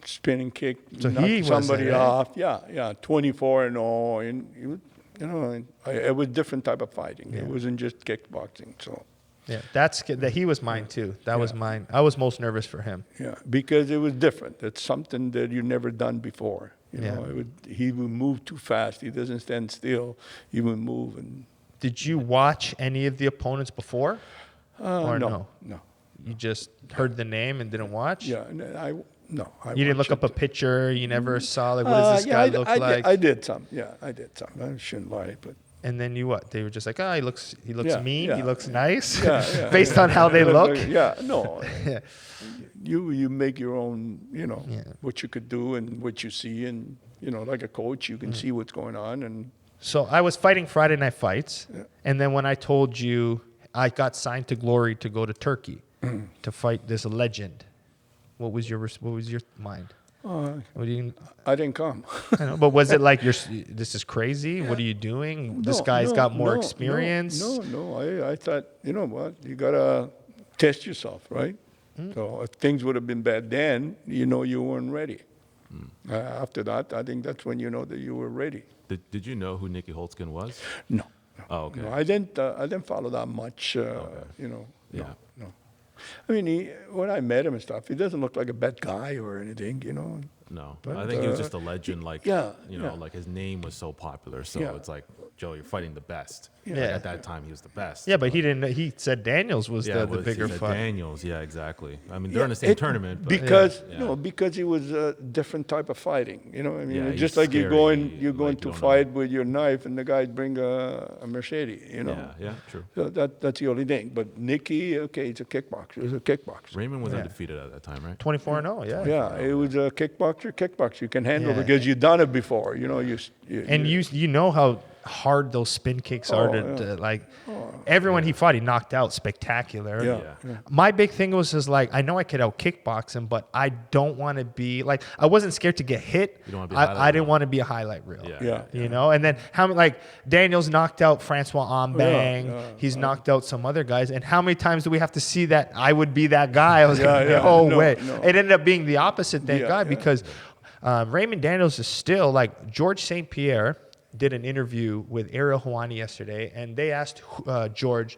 spinning kick, So knock he was somebody off. Yeah, 24-0, and You know, it was different type of fighting. Yeah. It wasn't just kickboxing. So, Yeah, that he was mine too. That was mine. I was most nervous for him. yeah, because it was different. It's something that you've never done before. You Yeah. know, he would move too fast. He doesn't stand still. He would move. And Did you watch any of the opponents before? Or no? no. You just heard the name and didn't watch? Yeah, no. You didn't look watched up a it. picture? You never saw, like, what does this Yeah, guy look like? I did some. Yeah, I did some. I shouldn't lie, but And then you what? They were just like, oh, he looks Yeah, mean, yeah. he looks nice, Yeah, based on how they look. Yeah, no. Yeah. You make your own, Yeah. what you could do and what you see, and like a coach, you can see what's going on, and So I was fighting Friday Night Fights, and then when I told you I got signed to Glory to go to Turkey to fight this legend, what was your mind? What do you? I didn't come. I know, but was it like this is crazy? What are you doing? This guy's got more experience. No. I thought, you know what, you gotta test yourself, right? So if things would have been bad then, you weren't ready. After that, I think that's when you know that you were ready. Did you know who Nicky Holtzkin was? No. Oh, okay. No, I didn't follow that much. Yeah. No. I mean, when I met him and stuff, he doesn't look like a bad guy or anything, No, But, I think he was just a legend. Like, yeah, like his name was so popular. So Yeah. it's like, Joe, you're fighting the best. Yeah. Like, at that time, he was the best. Yeah, but he didn't. He said Daniels was the well, bigger he said fight. Daniels. Yeah, exactly. I mean, they're in the same tournament. But Because Yeah. because it was a different type of fighting. I mean, Yeah, it's just he's like you're scary, going like, to you don't fight with your knife, and the guy bring a Mercedes. Yeah, true. So that's the only thing. But Nicky, okay, he's a kickboxer. He's a kickboxer. Raymond was undefeated at that time, right? 24-0. Yeah. Yeah, it was a kickboxer. You can handle Yeah. because you've done it before. And you know how hard those spin kicks are to like. Everyone he fought, he knocked out spectacular. Yeah. My big thing was just like, I know I could out kickbox him, but I don't want to be like, I wasn't scared to get hit. You don't wanna be a highlight I didn't reel. want to be a highlight reel. Yeah. And then how many, like Daniels knocked out Francois Ambang. Yeah, He's knocked out some other guys. And how many times do we have to see that I would be that guy? I was Yeah, like, yeah. no No, way. no. It ended up being the opposite, thank Yeah, God, yeah. because Raymond Daniels is still like George St. Pierre did an interview with Ariel Helwani yesterday, and they asked George,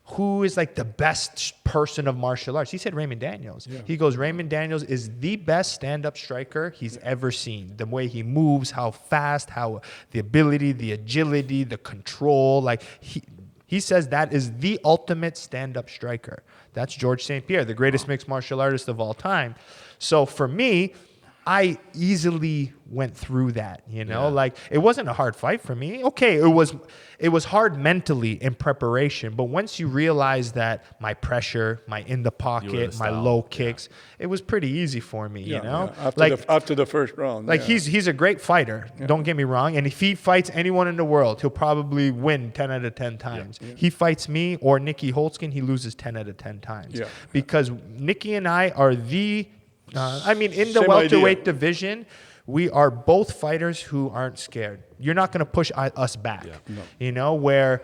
who is like the best person of martial arts? He said Raymond Daniels. Yeah. He goes, Raymond Daniels is the best stand-up striker he's ever seen. The way he moves, how fast, how the ability, the agility, the control. Like he says that is the ultimate stand-up striker. That's George St. Pierre, the greatest mixed martial artist of all time. So for me, I easily went through that, like it wasn't a hard fight for me. Okay, it was hard mentally in preparation, but once you realize that my pressure, my in the pocket, my low kicks, it was pretty easy for me, After the first round. Like yeah. he's a great fighter, don't get me wrong, and if he fights anyone in the world, he'll probably win 10 out of 10 times. He fights me or Nicky Holtzkin, he loses 10 out of 10 times. Yeah. Because Nicky and I are in the Same welterweight idea. division, we are both fighters who aren't scared. You're not going to push us back. Yeah. No. Where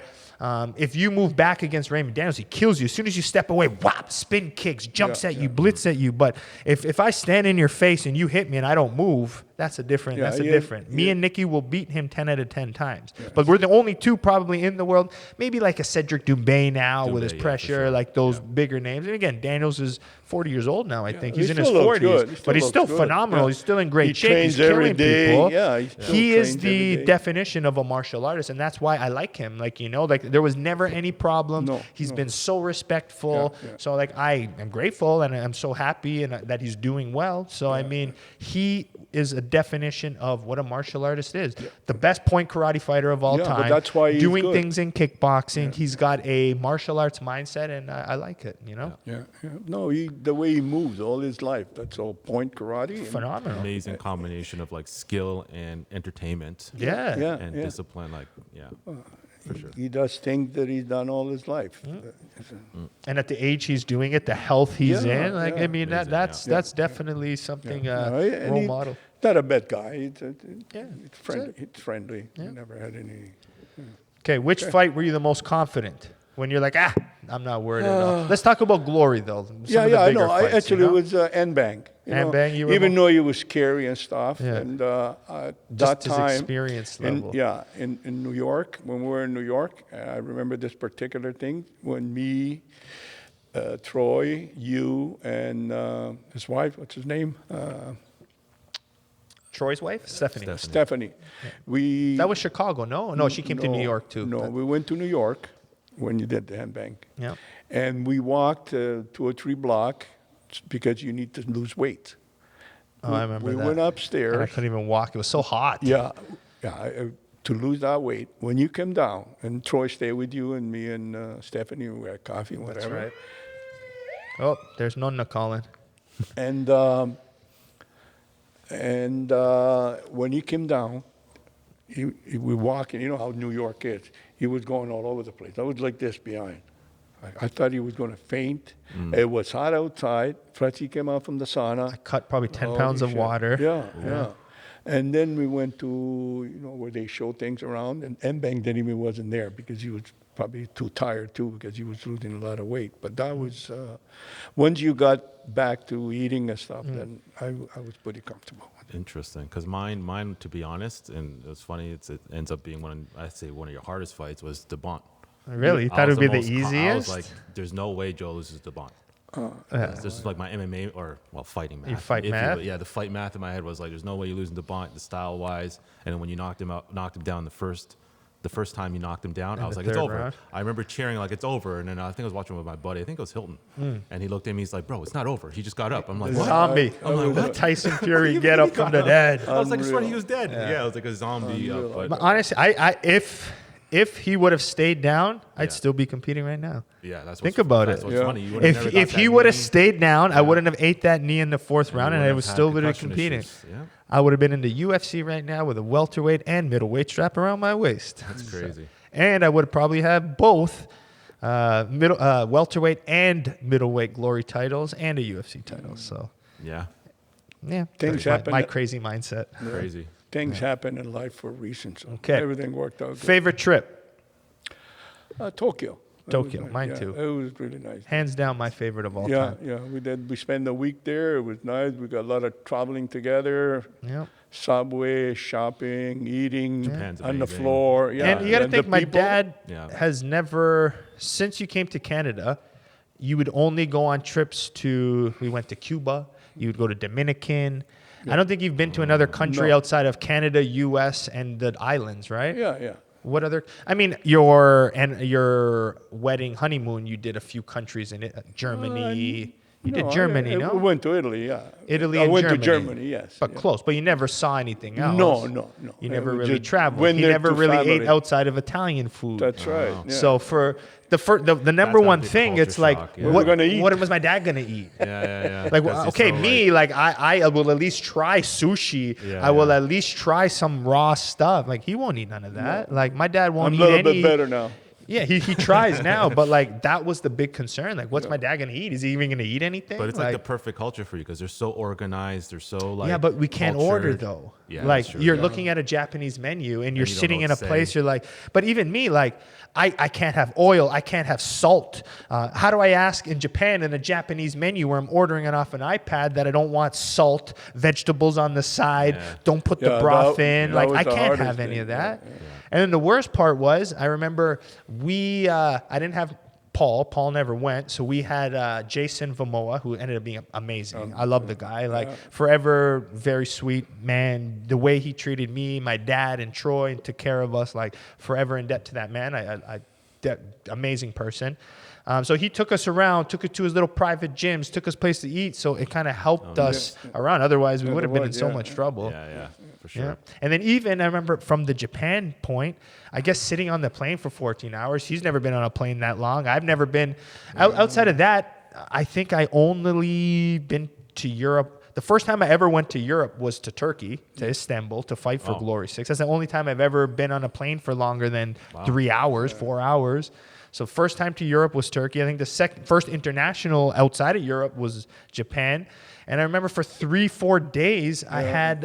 if you move back against Raymond Daniels, he kills you. As soon as you step away, whop, spin kicks, jumps at you, blitz at you. But if I stand in your face and you hit me and I don't move, that's a different. Me and Nicky will beat him 10 out of 10 times. Yeah. But we're the only two probably in the world. Maybe like a Cedric Doumbé now with his pressure, sure. like those bigger names. And again, Daniels is 40 years old now. I think he's in his still looks 40s, good. but he's still looks good. phenomenal. Yeah. He's still in great He shape. trains He's killing every day. people. Yeah, he still he is trains the every day. definition of a martial artist, and that's why I like him. Like there was never any problem. No, He's no. been so respectful. Yeah. So like I am grateful, and I'm so happy and that he's doing well. So I mean, he is a definition of what a martial artist is. The best point karate fighter of all Yeah, but time. that's why he's doing good. things in kickboxing. He's got a martial arts mindset, and I like it. Yeah. No, the way he moves all his life, that's all point karate. and- Phenomenal. Amazing combination of like skill and entertainment. Yeah. Yeah. And discipline, for sure. He does things that he's done all his life. And at the age he's doing it, the health he's Yeah, in, like yeah. I mean, Amazing, that's definitely something And role he- model. Not a bad guy. He's that's friendly. it. He's friendly. He never had any. Okay, which fight were you the most confident? when you're like, I'm not worried at all. Let's talk about Glory, though. I know. It was N-Bang. N-Bang, you were even though it was scary and stuff. Yeah. And Just that his time, experience level. in New York, when we were in New York, I remember this particular thing when me, Troy, you, and his wife, what's his name? Troy's wife? Stephanie. Stephanie. We That was Chicago, no? No, she came to New York, too. No, but- we went to New York when you did the N-Bang. Yeah. And we walked 2 or 3 blocks because you need to lose weight. Oh, I remember we that. went And I upstairs. couldn't even walk. It was so hot. To lose that weight. When you came down, and Troy stayed with you, and me and Stephanie, we had coffee and whatever. That's right. Oh, there's Nonna calling. And when he came down, he we walking. You know how New York is. He was going all over the place. I was like this behind. I thought he was going to faint. It was hot outside. Fletchy came out from the sauna. I cut probably 10 Holy pounds of shit. water. Yeah. And then we went to, where they show things around, and M-Bang didn't even wasn't there because he was probably too tired too because he was losing a lot of weight. But that was, once you got back to eating and stuff, then I was pretty comfortable. Interesting, because mine, to be honest, and it's funny, it ends up being one of your hardest fights was DeBont. Really? You thought it would be the easiest? I was like, there's no way Joe loses DeBont. This is like my MMA fighting math. Your fight math? The fight math in my head was like, there's no way you're losing DeBont, the style wise. And then when you knocked him down the first time you knocked him down, I was like, it's over. Round? I remember cheering like it's over, and then I think I was watching with my buddy. I think it was Hilton, and he looked at me. He's like, "Bro, it's not over. He just got up." I'm like, "What?" Zombie. I'm like, "What?" Tyson Fury get up from the dead. I was like, "I swear he Unreal. was dead." Yeah, it was like a zombie. But honestly, if he would have stayed down, I'd still be competing right now. Yeah, that's Think about that's it. What's Yeah. funny. You would've never got If that he would have knee, stayed down, I wouldn't have ate that knee in the 4th round, and I wouldn't would have had still be concussion competing. issues. Yeah, I would have been in the UFC right now with a welterweight and middleweight strap around my waist. that's crazy. And I would probably have both welterweight and middleweight glory titles and a UFC title. So, Yeah, yeah, Things that's happen my that- crazy mindset. crazy. Things happen in life for a reason. So Okay. everything worked out good. Favorite trip? Tokyo. That Tokyo, was nice. mine Yeah, too. It was really nice. Hands down, my favorite of all Yeah, time. we spent a week there. It was nice. We got a lot of traveling together. Yep. Subway, shopping, eating Japan's on the amazing. floor. Yeah, And you got to and think, the my people- dad Yeah. has never, since you came to Canada, you would only go on trips we went to Cuba, you would go to Dominican. I don't think you've been to another country No. outside of Canada, US, and the islands, right? Yeah. What other? I mean, your wedding honeymoon, you did a few countries in it. Germany. You did Germany, no? We went to Italy, yeah. Italy I and went Germany. to Germany, yes. But yeah. close. But you never saw anything else. No. You never We really just traveled. went He there never to really ate family. outside of Italian food. That's right. Yeah. So for the number That's one a big thing, culture it's like, shock, yeah. What we're gonna eat. what was my dad gonna eat? Yeah. Like, Because okay, it's so, me, like I will at least try sushi. Yeah, I will yeah. at least try some raw stuff. Like he won't eat none of that. Like my dad won't I'm a eat little any. bit better now. Yeah, he tries now, but like that was the big concern. Like, what's my dad gonna eat? Is he even gonna eat anything? But it's like the perfect culture for you because they're so organized. They're so like. yeah, but we can't order cultured. though. Yeah, like that's true, you're yeah. looking at a Japanese menu and you're you don't sitting know in a what to place. say. You're like, but even me, like I can't have oil. I can't have salt. How do I ask in Japan in a Japanese menu where I'm ordering it off an iPad that I don't want salt, vegetables on the side, Yeah. don't put the Yeah, broth that- in. that Like was I the can't hardest have any thing, of that. yeah. And then the worst part was, I remember I didn't have Paul. Paul never went. So we had Jason Vamoa, who ended up being amazing. I love the guy. Like forever, very sweet man. The way he treated me, my dad, and Troy, and took care of us, like forever in debt to that man. Amazing person. So he took us around, took us to his little private gyms, took us place to eat. So it kind of helped us around. Otherwise, we would have been in so yeah. much trouble. Yeah, for sure. Yeah. And then even I remember from the Japan point, I guess sitting on the plane for 14 hours. He's never been on a plane that long. I've never been outside of that. I think I only been to Europe. The first time I ever went to Europe was to Turkey, to Istanbul, to fight for Glory 6. That's the only time I've ever been on a plane for longer than 3 hours, 4 hours. So first time to Europe was Turkey. I think the first international outside of Europe was Japan. And I remember for 3-4 days, I had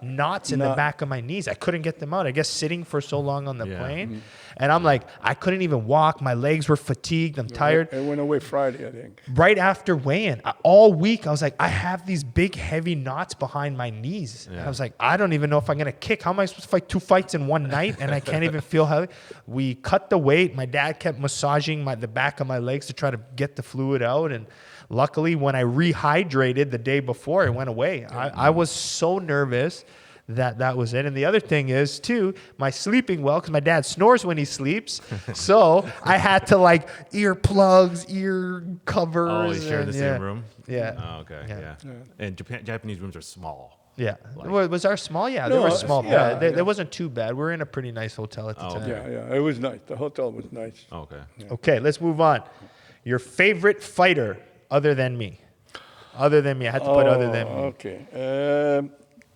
knots in the back of my knees. I couldn't get them out. I guess sitting for so long on the plane. And I'm like, I couldn't even walk. My legs were fatigued. I'm tired. It went away Friday, I think. Right after weigh-in, all week, I was like, I have these big, heavy knots behind my knees. And I was like, I don't even know if I'm going to kick. How am I supposed to fight 2 fights in one night? And I can't even feel heavy. We cut the weight. My dad kept massaging the back of my legs to try to get the fluid out. And luckily, when I rehydrated the day before, it went away. I was so nervous that was it. And the other thing is, too, my sleeping well, because my dad snores when he sleeps. So I had to, like, earplugs, ear covers. Oh, you share the same room? Yeah. Oh, okay, yeah. And Japanese rooms are small. Yeah. Was ours small? Yeah, No, they were small. yeah, They wasn't too bad. We were in a pretty nice hotel at the time. Yeah, it was nice. The hotel was nice. Okay. Okay, let's move on. Your favorite fighter other than me? Other than me. I had to put other than me. Okay.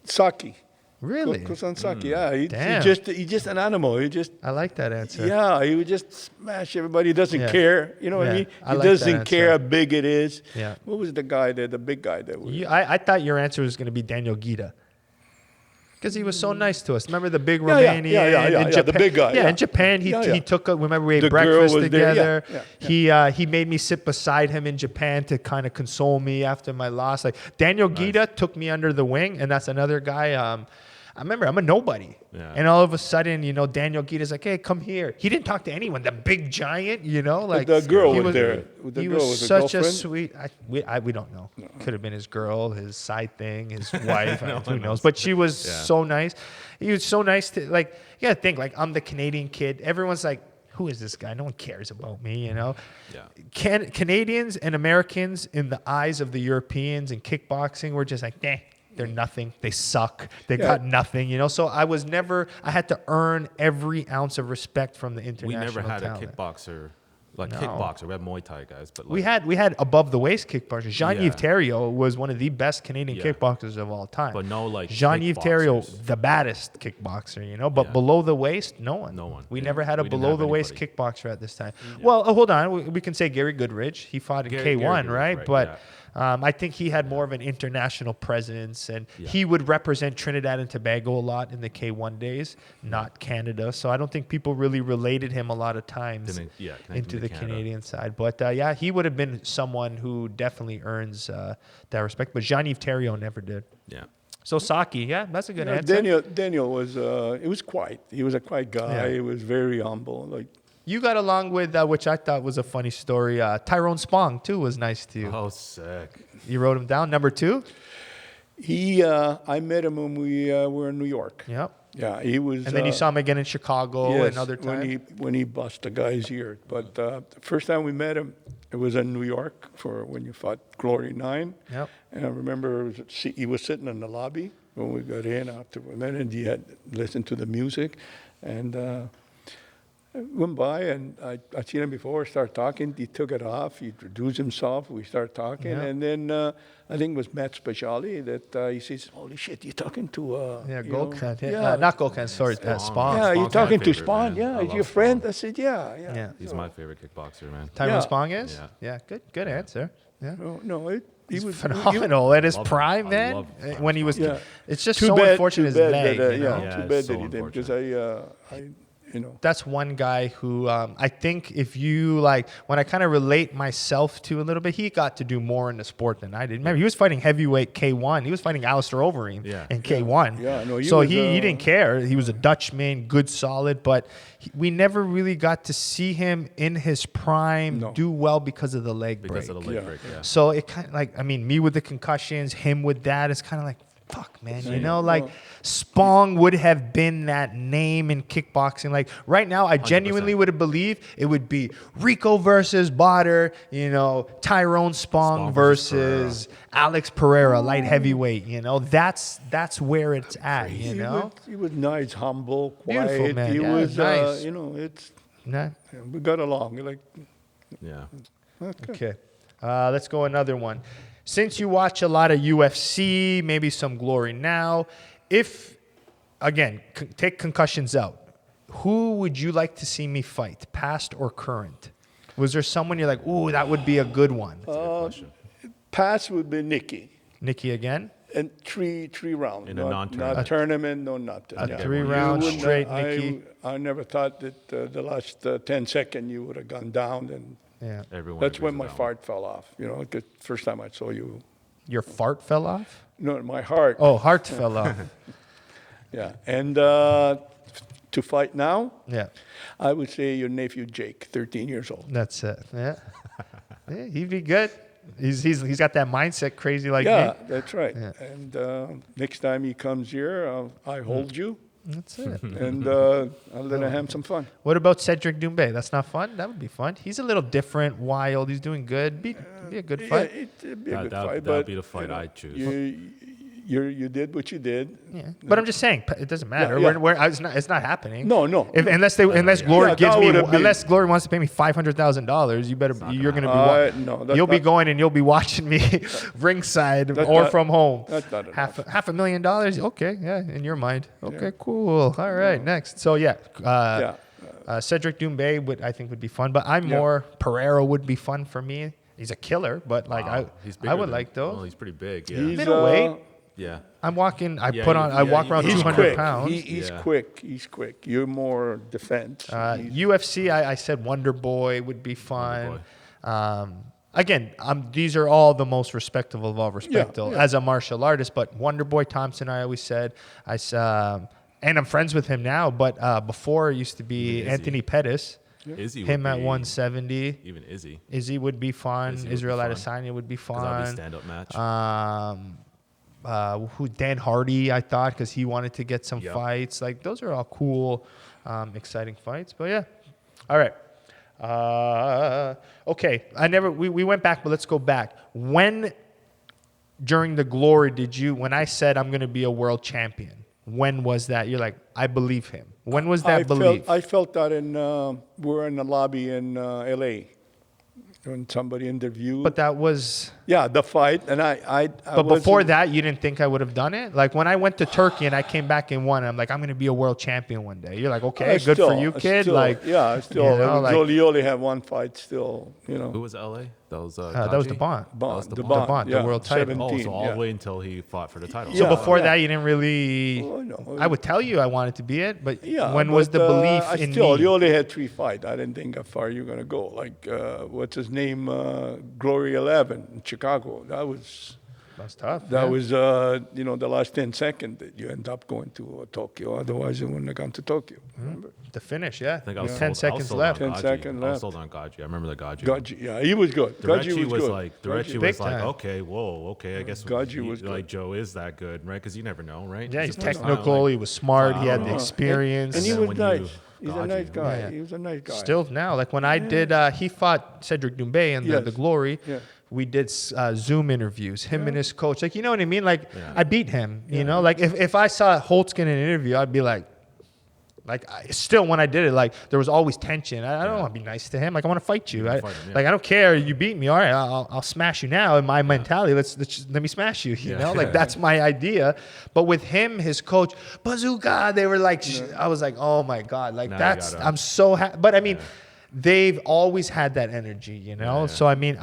Saki. Really? Kusan Saki, yeah. He's Damn. just an animal. I like that answer. Yeah, he would just smash everybody. He doesn't care. You know what I mean? I He like that doesn't answer. care how big it is. Yeah. What was the guy there, the big guy that was? I thought your answer was going to be Daniel Gita. Because he was so nice to us. Remember the big Yeah, Romanian? yeah, in Japan, the big guy. Yeah, in Japan, he took a, remember we ate The girl breakfast was there, together. He made me sit beside him in Japan to kind of console me after my loss. Like Daniel Gita took me under the wing, and that's another guy. I remember I'm a nobody. Yeah. And all of a sudden, Daniel Gita's like, hey, come here. He didn't talk to anyone. The big giant, like the girl he was there. The he girl was was a such a girlfriend? sweet. We don't know. Could have been his girl, his side thing, his wife. Who knows? But she was so nice. He was so nice to you gotta think I'm the Canadian kid. Everyone's like, who is this guy? No one cares about me, Yeah. Canadians and Americans in the eyes of the Europeans in kickboxing were just like, they're nothing. They suck. They got nothing, So I had to earn every ounce of respect from the international We never had talent. a kickboxer, No. kickboxer. We had Muay Thai guys, but We had above the waist kickboxers. Jean-Yves Theriault was one of the best Canadian Yeah. kickboxers of all time. But no, Jean-Yves kickboxers. Theriault, the baddest kickboxer, But below the waist, no one. No one. We Yeah. never had a We didn't below have the waist anybody. kickboxer at this time. Well, hold on. We can say Gary Goodridge. He fought in Gary K1, Goodridge, right? right, But I think he had more of an international presence, and Yeah. he would represent Trinidad and Tobago a lot in the K1 days, not Canada. So I don't think people really related him a lot of times Didn't- yeah, connect him into to the Canada. Canadian side. But he would have been someone who definitely earns that respect. But Jean-Yves Theriault never did. Yeah. So Saki, that's a good answer. Daniel was he was quiet. He was a quiet guy. Yeah. He was very humble. You got along with, which I thought was a funny story, Tyrone Spong, too, was nice to you. Oh, sick. You wrote him down, number 2? I met him when we were in New York. Yep. Yeah, he was. And then you saw him again in Chicago and other when times? when he bust the guy's ear. But the first time we met him, it was in New York for when you fought Glory 9. Yep. And I remember he was sitting in the lobby when we got in after we met, and he had listened to the music, and went by, and I'd seen him before, started talking. He took it off. He introduced himself. We started talking. Yeah. And then I think it was Matt Speciali that he says, holy shit, you're talking to... Golkan. Yeah. Not Golkan, sorry, Spong. Spong. Yeah, you're Spong's talking my to favorite, Spawn. man. Yeah, I is love your friend? Spong. I said, yeah. Yeah. He's my favorite kickboxer, man. Tyrone Yeah. Spong is? Yeah. Good answer. Yeah. No, he He's was phenomenal at his love him. prime, I man. love Tyrone When he was, Yeah. it's just Too so bad- unfortunate too his bad leg. that, Yeah, too it's bad so that he did, because I That's one guy who I think if you when I kind of relate myself to a little bit, he got to do more in the sport than I did. Remember, he was fighting heavyweight K1. He was fighting Alistair Overeem in K1. Yeah, no, so was, he didn't care. He was a Dutchman, good, solid, but we never really got to see him in his prime do well because of the leg break. Because of the leg break, yeah. So it kind of me with the concussions, him with that, it's kind of like, fuck, man, Spong would have been that name in kickboxing. Like right now, I genuinely 100%. would have believed it would be Rico versus Bader, Tyrone Spong versus Alex Pereira, light heavyweight. That's where it's at. He was nice, humble, quiet. Beautiful, man. He Yeah, was, nice. it's Nah. we got along. Yeah. Okay, let's go another one. Since you watch a lot of UFC, maybe some Glory now, if, again, take concussions out, who would you like to see me fight, past or current? Was there someone you're like, ooh, that would be a good one? Pass would be Nikki. Nikki again. And three rounds. In a non-tournament. Not tournament, no nothing. A Yeah. 3 You round wouldn't- straight, Nikki. I never thought that the last 10 seconds you would have gone down, and Yeah. Everyone that's agrees when with my that one. fart fell off. You know, the first time I saw you. Your fart fell off? No, my heart. Oh, heart fell off. Yeah. And to fight now, Yeah. I would say your nephew Jake, 13 years old. That's it. Yeah. Yeah, he'd be good. He's got that mindset crazy like Yeah, me. that's right. Yeah. And next time he comes here, I hold you, That's it. and I'll let him have some fun. What about Cedric Doumbé? That's not fun? That would be fun. He's a little different, wild. He's doing good. Be a good fight. Yeah, it'd be a good That fight. would but, be the fight I'd choose. You did what you did. Yeah. But I'm just saying, it doesn't matter. Yeah. It's not happening. No. Unless Glory Yeah, gives that me, would've been- unless Glory wants to pay me $500,000, you're gonna be. No, that's you'll be not- going and you'll be watching me ringside That's or not- from home. that's not enough. half $1,000,000. Okay, yeah, in your mind. Okay, cool. All right, next. So Cedric Doumbé I think would be fun, but I'm Yeah. more Pereira would be fun for me. He's a killer, but like He's I bigger would than- like those. Well, he's pretty big. Yeah. He's, Middleweight. Yeah. I'm walking. I Yeah, walk around He's 200 quick. pounds. He's Yeah. quick. He's quick. You're more defense. He's- UFC, I said Wonder Boy would be fun. Wonder Again, these are all the most respectable of all respect Yeah. as a martial artist. But Wonder Boy Thompson, I always said, and I'm friends with him now. But before it used to be Even Izzy. Anthony Pettis. Izzy would Him at be- 170. Even Izzy. Izzy would be fun. Izzy would be Israel fun. Adesanya would be 'Cause that'd be a fun. stand-up match. Who Dan Hardy, I thought, because he wanted to get some Yep. fights. Like those are all cool, exciting fights. But yeah, all right. Okay, we went back, but let's go back. When during the Glory when I said I'm going to be a world champion? When was that? You're like, I believe him. When was that belief? I felt that we were in the lobby in L.A. when somebody interviewed. But that was. Yeah, the fight, and I But before that, you didn't think I would have done it? Like when I went to Turkey and I came back and won, I'm like, I'm going to be a world champion one day. You're like, okay, good for you, kid. Still, like, yeah, still. you know, like- you only have one fight still, you know. Who was LA? That was that was the Gaji? Bond. Bond, was the the Bond. Bond, the yeah, world title. 17, Oh, so all yeah. the way until he fought for the title. So Yeah, before yeah. that, you didn't really. Oh, no. I would tell you I wanted to be it, but Yeah, when was but, the belief I in still, me? you only had 3 fights. I didn't think how far you were going to go. Like, what's his name? Glory 11 in Chicago. That was That's tough. That yeah. was, the last 10 seconds that you end up going to Tokyo. Otherwise, you wouldn't have gone to Tokyo. Remember? The finish, yeah. I think I was 10 sold, I was seconds sold left. On 10 Gaji. seconds I was left. sold on Gaji. I remember the Gaji. Gaji, yeah, he was good. The Gaji Reggie was good. like, the Gaji Reggie Big was like, time. okay, whoa, okay, I guess Gaji was good. like Joe is that good, right? Because you never know, right? Yeah, It's he's just technical. like- He was smart. He had the Oh. experience. And he then was when nice. you He's a Gaji, nice guy. yeah. He was a nice guy. Still now, like when I did, he fought Cedric Doumbé in Yes. the Glory. Yeah. We did Zoom interviews, him and his coach. Like, you know what I mean? Like, Yeah. I beat him, you know? Like, if I saw Holtzkin in an interview, I'd be like, still when I did it, like, there was always tension. I don't want to be nice to him. Like, I want to fight you. wanna fight him, yeah. Like, I don't care. You beat me. All right, I'll smash you now. In my mentality, let me smash you, you know? Like, that's my idea. But with him, his coach, Bazooka, they were like, I was like, oh my God. Like, Now you that's, gotta- I'm so happy. But I mean, they've always had that energy, you know? Yeah. So, I mean,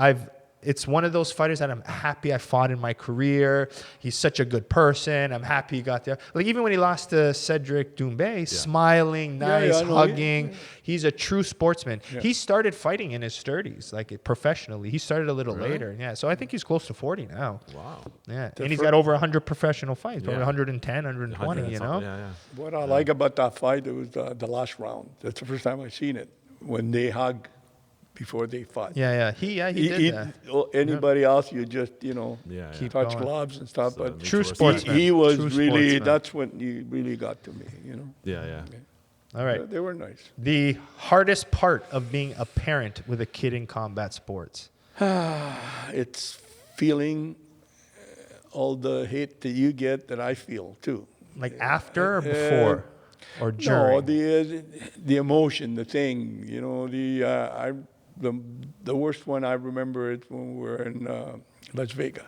it's one of those fighters that I'm happy I fought in my career. He's such a good person. I'm happy he got there. Like, even when he lost to Cedric Doumbé, smiling, nice, I know. hugging. He's a true sportsman. Yeah. He started fighting in his 30s, like professionally. He started a little Really? later. Yeah, so I think he's close to 40 now. Wow. Yeah, and he's got over 100 professional fights, probably Yeah. 110, 120, 100 you and know? something, Yeah, yeah. What I like about that fight, it was the last round. That's the first time I've seen it. When they hug before they fight. Yeah, he did that. Anybody else, you just, Yeah, Keep touch going. gloves and stuff. So but mutual True respect. sportsman. he was True really, sportsman. that's when he really got to me, Yeah, yeah. All right. They were nice. The hardest part of being a parent with a kid in combat sports. It's feeling all the hate that you get that I feel too. Like after or before? Or during? No, the emotion, the thing, the worst one I remember is when we were in Las Vegas,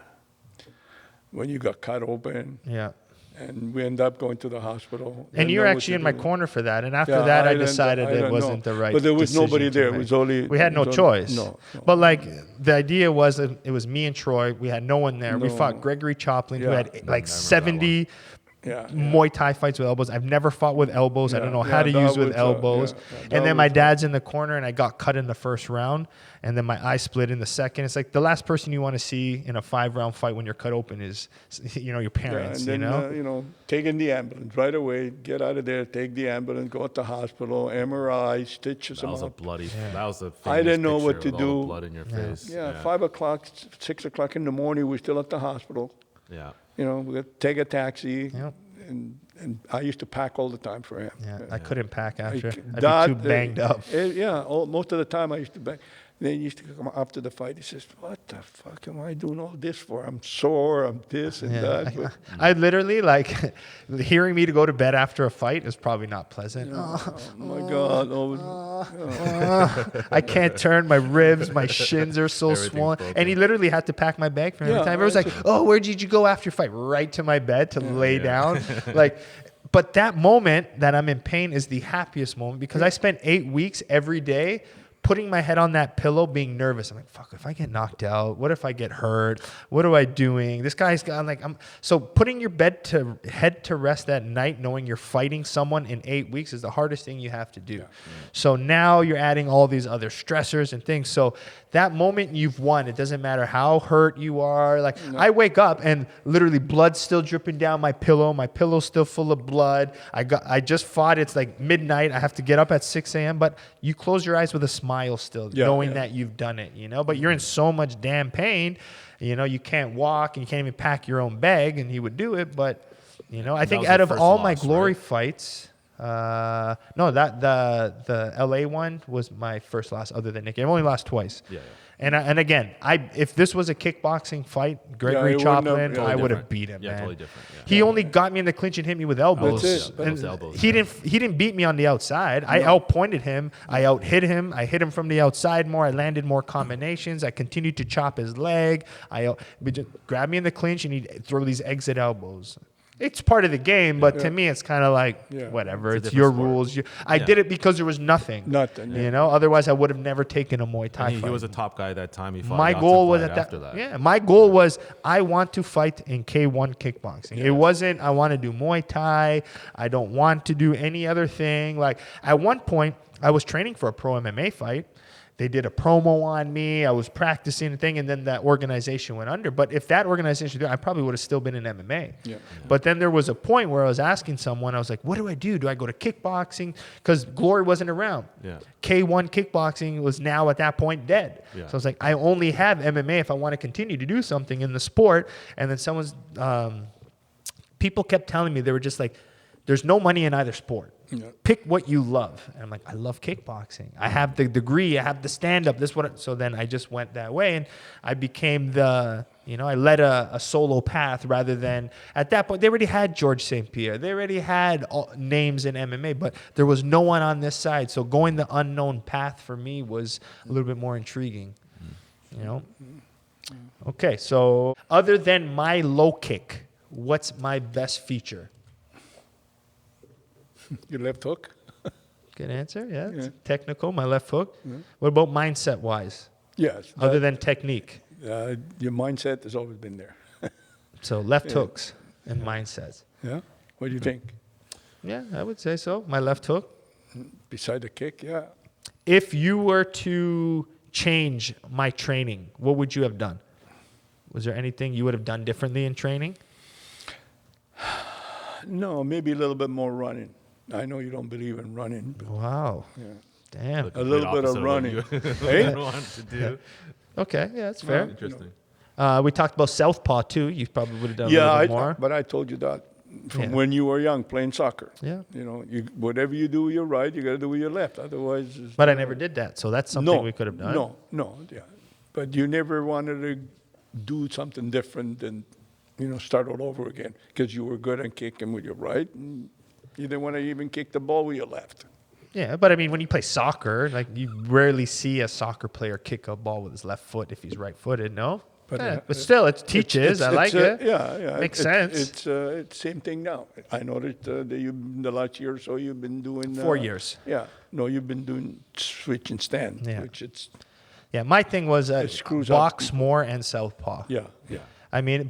when you got cut open, Yeah. And we end up going to the hospital. And Didn't you're know what actually to in my do. corner for that. And after Yeah, that, I didn't- decided I it don't wasn't know. the right But there was decision nobody to there. make. It was only... We had no it was choice. No. But like the idea was that it was me and Troy. We had no one there. We No. fought Gregory Choplin, who Yeah. had like that 70 Yeah. Muay Thai fights with elbows. I've never fought with elbows. I don't know how to that use with was, elbows. that And then my was, dad's in the corner, and I got cut in the first round, and then my eye split in the second. It's like the last person you want to see in a 5-round fight when you're cut open is, your parents. and then, taking the ambulance right away, get out of there, take the ambulance, go to the hospital, MRI, stitches That them was a up. bloody. That was a I didn't know what picture to with all the do. blood in your face. Yeah, 5 o'clock, 6 o'clock in the morning, we're still at the hospital. Yeah. We had to take a taxi, Yep. and I used to pack all the time for him. Yeah, I couldn't pack after. I'd That, be too banged up. Most of the time I used to bang. Then he used to come after the fight. He says, "What the fuck am I doing all this for? I'm sore. I'm this and that." But, I literally hearing me to go to bed after a fight is probably not pleasant. oh my God! I can't turn. My ribs, my shins are so Everything's swollen. broken. And he literally had to pack my bag for me every Yeah, time. It was like, "Oh, where did you go after your fight?" Right to my bed to lay down. But that moment that I'm in pain is the happiest moment because I spent 8 weeks every day putting my head on that pillow, being nervous. I'm like, fuck, if I get knocked out, what if I get hurt? What am I doing? This guy's got so putting your head to rest that night, knowing you're fighting someone in 8 weeks is the hardest thing you have to do. Yeah. So now you're adding all these other stressors and things. So that moment you've won, it doesn't matter how hurt you are. I wake up and literally blood's still dripping down my pillow. My pillow's still full of blood. I just fought. It's like midnight. I have to get up at 6 a.m. But you close your eyes with a smile still, knowing that you've done it, But you're in so much damn pain, you can't walk and you can't even pack your own bag, and he would do it. But, I think out of all my glory fights, no, that the LA one was my first loss other than Nicky. I've only lost twice. Yeah. And again, if this was a kickboxing fight, Gregory Choplin, I would have beat him. Yeah, man. totally different. Yeah. He only got me in the clinch and hit me with elbows. That's it. And Elbows, he didn't beat me on the outside. I outpointed him. I out-hit him. I hit him from the outside more. I landed more combinations. I continued to chop his leg. He just grabbed me in the clinch and he'd throw these exit elbows. It's part of the game, but to me, it's kind of like, whatever. It's your sport. rules. I did it because there was nothing. Otherwise, I would have never taken a Muay Thai fight. He was a top guy at that time. He fought. My goal was after that. Yeah, my goal was I want to fight in K1 kickboxing. It wasn't I want to do Muay Thai. I don't want to do any other thing. At one point, I was training for a pro MMA fight. They did a promo on me. I was practicing a thing, and then that organization went under. But if that organization did, I probably would have still been in MMA. Yeah. But then there was a point where I was asking someone, I was like, what do I do? Do I go to kickboxing? Because Glory wasn't around. Yeah. K1 kickboxing was now at that point dead. Yeah. So I was like, I only have MMA if I want to continue to do something in the sport. And then people kept telling me, they were just like, there's no money in either sport. Yeah. Pick what you love. And I'm like, I love kickboxing. I have the degree. I have the stand-up. So then I just went that way, and I became I led a solo path rather than, at that point, they already had George St. Pierre. They already had names in MMA, but there was no one on this side. So going the unknown path for me was a little bit more intriguing, Okay, so other than my low kick, what's my best feature? Your left hook. Good answer. Yeah, it's technical. My left hook. Mm-hmm. What about mindset-wise? Yes. Other than technique. Your mindset has always been there. So left hooks and mindsets. Yeah. What do you think? Yeah, I would say so. My left hook. Beside the kick, yeah. If you were to change my training, what would you have done? Was there anything you would have done differently in training? No, maybe a little bit more running. I know you don't believe in running. But wow. Yeah. Damn. A little bit of running. Hey? To do. Okay, yeah, that's fair. Interesting. We talked about southpaw too. You probably would have done a little bit more. But I told you that from when you were young playing soccer. Yeah. Whatever you do with your right, you got to do with your left. Otherwise. But I never did that, so that's something we could have done. No, yeah. But you never wanted to do something different than, start all over again because you were good at kicking with your right. And you didn't want to even kick the ball with your left. Yeah, but I mean, when you play soccer, you rarely see a soccer player kick a ball with his left foot if he's right-footed, no? But still, it teaches. I like it. Yeah. Makes sense. It's same thing now. I noticed that the last year or so you've been doing 4 years. Yeah, no, you've been doing switch and stand, Yeah. which it's Yeah, my thing was screws box up. more and southpaw. yeah. I mean,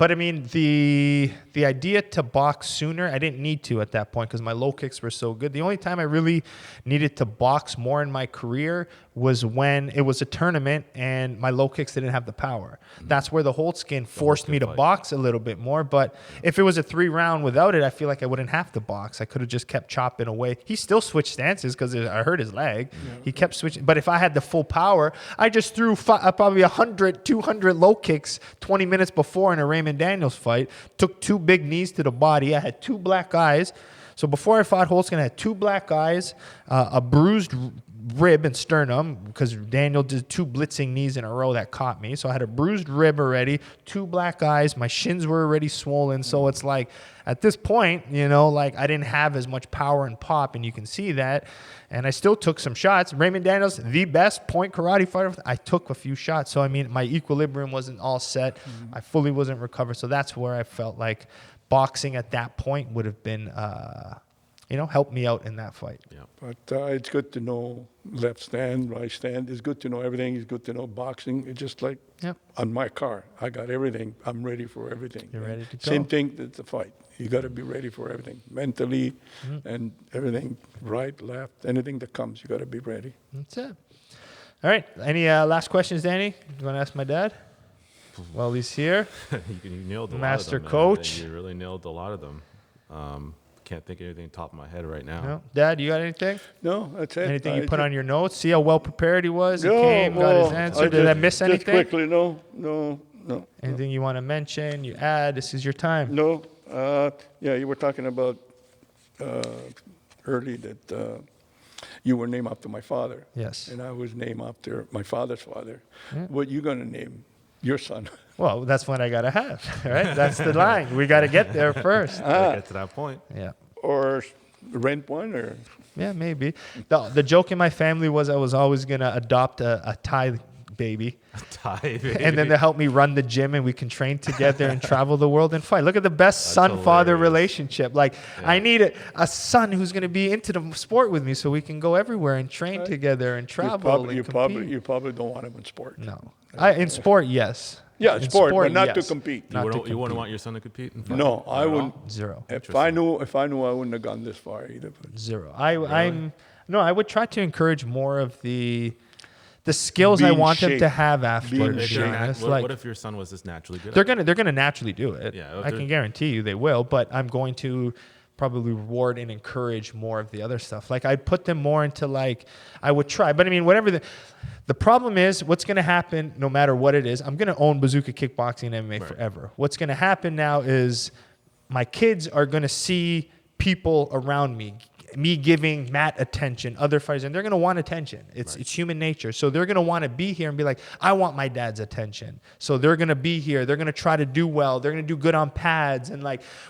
the idea to box sooner, I didn't need to at that point because my low kicks were so good. The only time I really needed to box more in my career was when it was a tournament and my low kicks didn't have the power. That's where the hold skin forced me to box a little bit more. But if it was a 3-round without it, I feel like I wouldn't have to box. I could have just kept chopping away. He still switched stances because I hurt his leg. Yeah. He kept switching. But if I had the full power, I just threw probably 100, 200 low kicks 20 minutes before in a Raymond Daniels fight, took 2 big knees to the body. I had 2 black eyes. So before I fought Holtzkin, I had 2 black eyes, a bruised rib and sternum because Daniel did 2 blitzing knees in a row that caught me. So I had a bruised rib already, 2 black eyes. My shins were already swollen. So it's like at this point, like I didn't have as much power and pop, and you can see that. And I still took some shots. Raymond Daniels, the best point karate fighter. I took a few shots. So, I mean, my equilibrium wasn't all set. I fully wasn't recovered. So that's where I felt like boxing at that point would have been, helped me out in that fight. Yeah. But it's good to know left stand, right stand. It's good to know everything. It's good to know boxing. It's just like on my car. I got everything. I'm ready for everything. You're ready to go. Same thing with the fight. You got to be ready for everything, mentally and everything, right, left, anything that comes, you got to be ready. That's it. All right. Any last questions, Danny? You want to ask my dad? Well, he's here. you nailed a Master lot of them, coach. You really nailed a lot of them. Can't think of anything top of my head right now. No. Dad, you got anything? No, that's it. Anything you put on your notes? See how well prepared he was? He No, came, got his answer. Did I miss anything? Just quickly, no. Anything you want to mention? You add. This is your time. No. You were talking about early that you were named after my father. Yes. And I was named after my father's father. Yeah. What you going to name your son? Well, that's what I got to have, right? That's the line. We got to get there first. Get to that point. Yeah. Or rent one or? Yeah, maybe. The joke in my family was I was always going to adopt a Thai baby. And then to help me run the gym and we can train together and travel the world and fight. Look at the best son-father relationship. Like, I need a son who's going to be into the sport with me so we can go everywhere and train together and travel You and compete. You probably don't want him in sport. No. In sport, yes. Yeah, in sport, but not to compete. You wouldn't want your son to compete in fight? No, I wouldn't. 0. If I knew, I wouldn't have gone this far either. But. 0. I would try to encourage more of the skills I want them to have after. What if your son was just naturally good? They're gonna naturally do it. Yeah, I can guarantee you they will. But I'm going to probably reward and encourage more of the other stuff. Like I'd put them more into I would try. But I mean, whatever the problem is, what's going to happen, no matter what it is, I'm going to own Bazooka Kickboxing and MMA forever. What's going to happen now is my kids are going to see people around me giving Matt attention, other fighters, and they're going to want attention. It's human nature. So they're going to want to be here and be like, I want my dad's attention. So they're going to be here. They're going to try to do well. They're going to do good on pads. And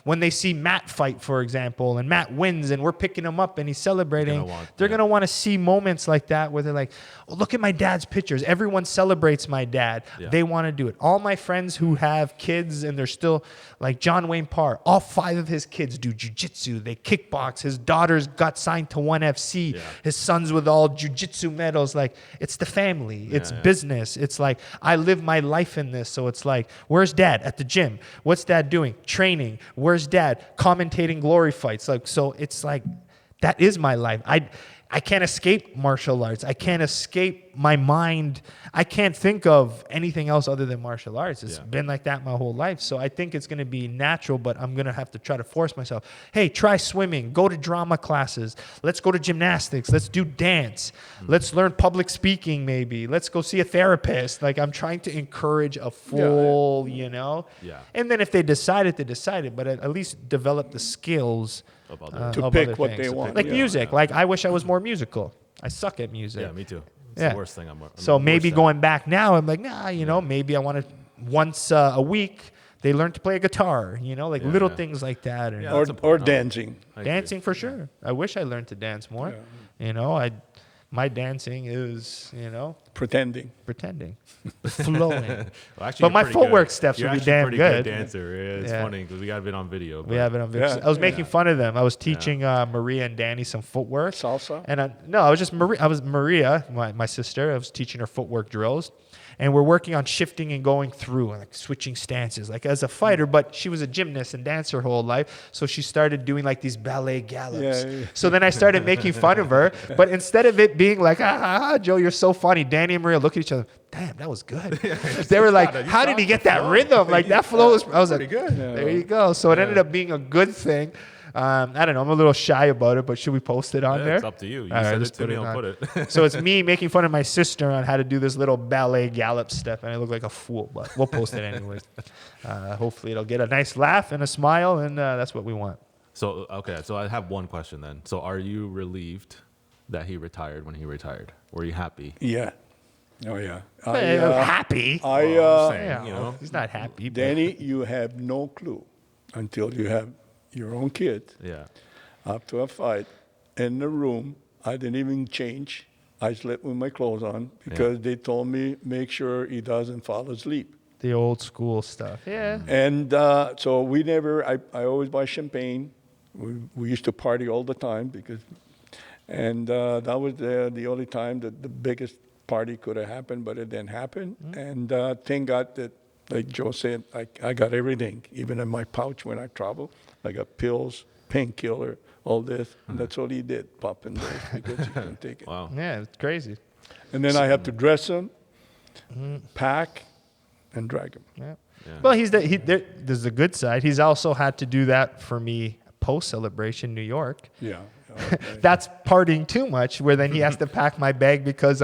when they see Matt fight, for example, and Matt wins and we're picking him up and he's celebrating, they're going to want to see moments like that where they're like, oh, look at my dad's pictures. Everyone celebrates my dad. Yeah. They want to do it. All my friends who have kids and they're still like John Wayne Parr, all 5 of his kids do jiu-jitsu. They kickbox. His daughters got signed to 1FC. Yeah. His sons with all jiu-jitsu medals. Like, it's the family. It's business. It's like, I live my life in this. So it's like, where's dad? At the gym. What's dad doing? Training. Where's dad? Commentating glory fights. Like, so it's like, that is my life. I can't escape martial arts. I can't escape my mind. I can't think of anything else other than martial arts. It's been like that my whole life. So I think it's going to be natural, but I'm going to have to try to force myself. Hey, try swimming. Go to drama classes. Let's go to gymnastics. Let's do dance. Let's learn public speaking maybe. Let's go see a therapist. Like, I'm trying to encourage a full, Yeah. And then if they decide it, they decide it. But at least develop the skills to pick what they want. Like music. Like, I wish I was more musical. I suck at music. Yeah, me too. It's the worst thing. So maybe going back now, I'm like, maybe I want to once a week they learn to play a guitar, little things like that. Or dancing. Dancing for sure. I wish I learned to dance more. Yeah. My dancing is, pretending. Flowing. Well, actually, But you're my pretty footwork good. steps You're would be actually damn pretty good. dancer. Yeah, it's funny because we got it on video. We have it on video. Yeah, I was making fun of them. I was teaching Maria and Danny some footwork. Salsa? And I was just Maria. I was Maria, my sister. I was teaching her footwork drills. And we're working on shifting and going through and like switching stances, like as a fighter. But she was a gymnast and dancer her whole life, so she started doing like these ballet gallops. Yeah. So then I started making fun of her. But instead of it being like, Joe, you're so funny, Danny and Maria look at each other. Damn, that was good. They were like, how did he get that rhythm? Like that flow was. I was like, good. there you go. So it ended up being a good thing. I don't know. I'm a little shy about it, but should we post it on there? It's up to you. You All right, said let's it to me, on. I'll put it. So it's me making fun of my sister on how to do this little ballet gallop step, and I look like a fool, but we'll post it anyways. Hopefully it'll get a nice laugh and a smile, and that's what we want. So, okay, so I have one question then. So are you relieved that he retired when he retired? Were you happy? Yeah. Oh, yeah. Happy. Well, I'm saying, Yeah, you know. he's not happy. but- Danny, you have no clue until you have your own kid. Yeah. After a fight in the room, I didn't even change. I slept with my clothes on because they told me make sure he doesn't fall asleep. The old school stuff. Yeah. And so we never, I always buy champagne. We used to party all the time and that was the only time that the biggest party could have happened, but it didn't happen. And thank God that, like Joe said, I got everything, even in my pouch when I travel. I got pills, painkiller, all this. And that's all he did, popping those because he couldn't take it. Wow. Yeah, it's crazy. And then I have to dress him, pack, and drag him. Yeah. Yeah. Well, there's the good side. He's also had to do that for me post celebration New York. Yeah. That's partying too much, where then he has to pack my bag because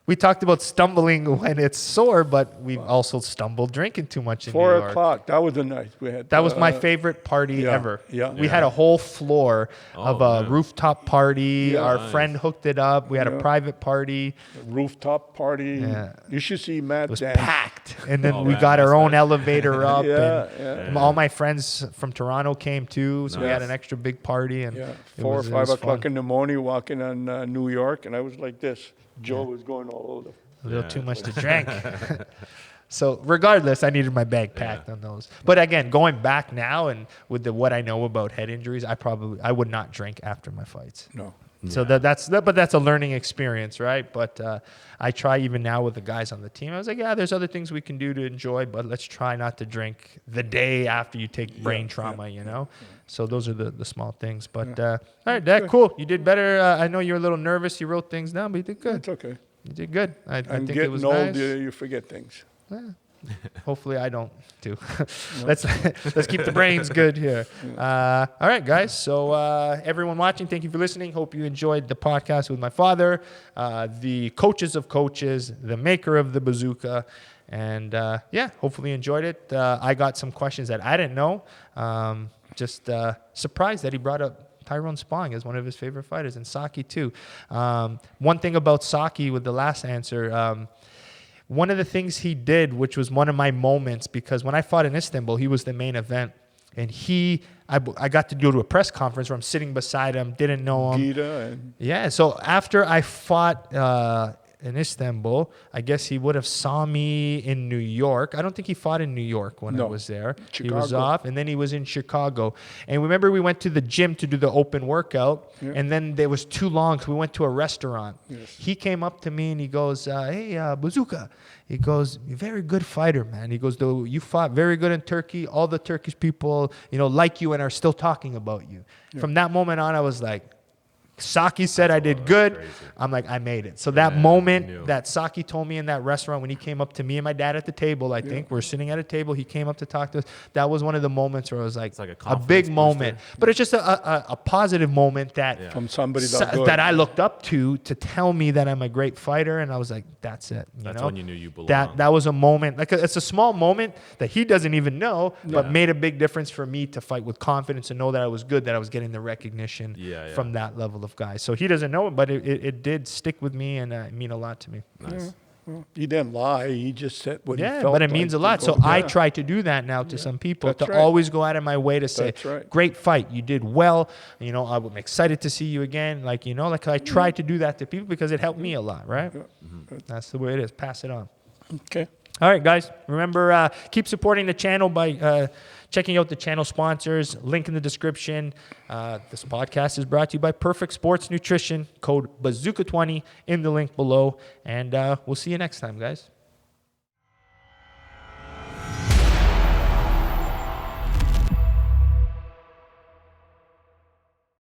we talked about stumbling when it's sore, but we've also stumbled drinking too much in New 4 York. o'clock, that was the night we had. That was my favorite party yeah, ever. yeah. We had a whole floor of a man. rooftop party. Yeah. Our Nice. friend hooked it up. We had a Yeah. private party. Rooftop party. Yeah. You should see Matt It was dance. packed. And then Oh, we man, got our that's own nice. elevator up. Yeah, and yeah. all my friends from Toronto came too. So we had Nice. an extra big party. And Yeah, it 4 or was- it 5 was o'clock fun. in the morning, walking on New York, and I was like this. Joe was going all over. A little Yeah. too much to drink. So regardless, I needed my bag packed on those. But again, going back now and with what I know about head injuries, I would not drink after my fights. No. So that's a learning experience, right? But I try even now with the guys on the team. I was like, yeah, there's other things we can do to enjoy, but let's try not to drink the day after you take brain trauma, you know? So those are the small things. But all right, Dad, cool. You did better. I know you're a little nervous. You wrote things down, but you did good. It's okay. You did good. I I'm think it getting was old, nice. you forget things. Hopefully I don't too. Let's keep the brains good here. All right, guys. So everyone watching, thank you for listening. Hope you enjoyed the podcast with my father, the coaches of coaches, the maker of the Bazooka. And hopefully you enjoyed it. I got some questions that I didn't know. Just surprised that he brought up Tyrone Spong is one of his favorite fighters, and Saki too. One thing about Saki with the last answer, one of the things he did, which was one of my moments, because when I fought in Istanbul, he was the main event, and I got to go to a press conference where I'm sitting beside him, didn't know him. Gita and Yeah, so after I fought in Istanbul, I guess he would have saw me in New York. I don't think he fought in New York when I No. was there. He was Chicago. off, and then he was in Chicago. And remember, we went to the gym to do the open workout, and then there was too long, so we went to a restaurant. Yes. He came up to me and he goes, "Hey, Bazooka." He goes, "You're a very good fighter, man." He goes, "Though you fought very good in Turkey. All the Turkish people, like you and are still talking about you." From that moment on, I was like, Saki said I did good. Crazy. I'm like, I made it. So that Yeah, I knew. moment that Saki told me in that restaurant when he came up to me and my dad at the table, I think we're sitting at a table. He came up to talk to us. That was one of the moments where I was like, like a a confidence big booster. moment. But it's just a positive moment that Yeah. from somebody that good. that I looked up to tell me that I'm a great fighter, and I was like, that's it. That's when you knew you belonged. That was a moment. Like it's a small moment that he doesn't even know, but Yeah. made a big difference for me to fight with confidence and know that I was good, that I was getting the recognition Yeah, yeah. from that level of guys. So he doesn't know it, but it did stick with me and mean a lot to me. Nice. He didn't lie. He just said what he Yeah, felt but it means a lot. like to So go. I Yeah. try to do that now to some people, That's to right. always go out of my way to say, That's right. great fight. You did well. You know, I'm excited to see you again. Like, you know, like I try to do that to people because it helped me a lot, right? That's the way it is. Pass it on. Okay. All right, guys. Remember, keep supporting the channel by checking out the channel sponsors. Link in the description. This podcast is brought to you by Perfect Sports Nutrition. Code Bazooka20 in the link below. And we'll see you next time, guys.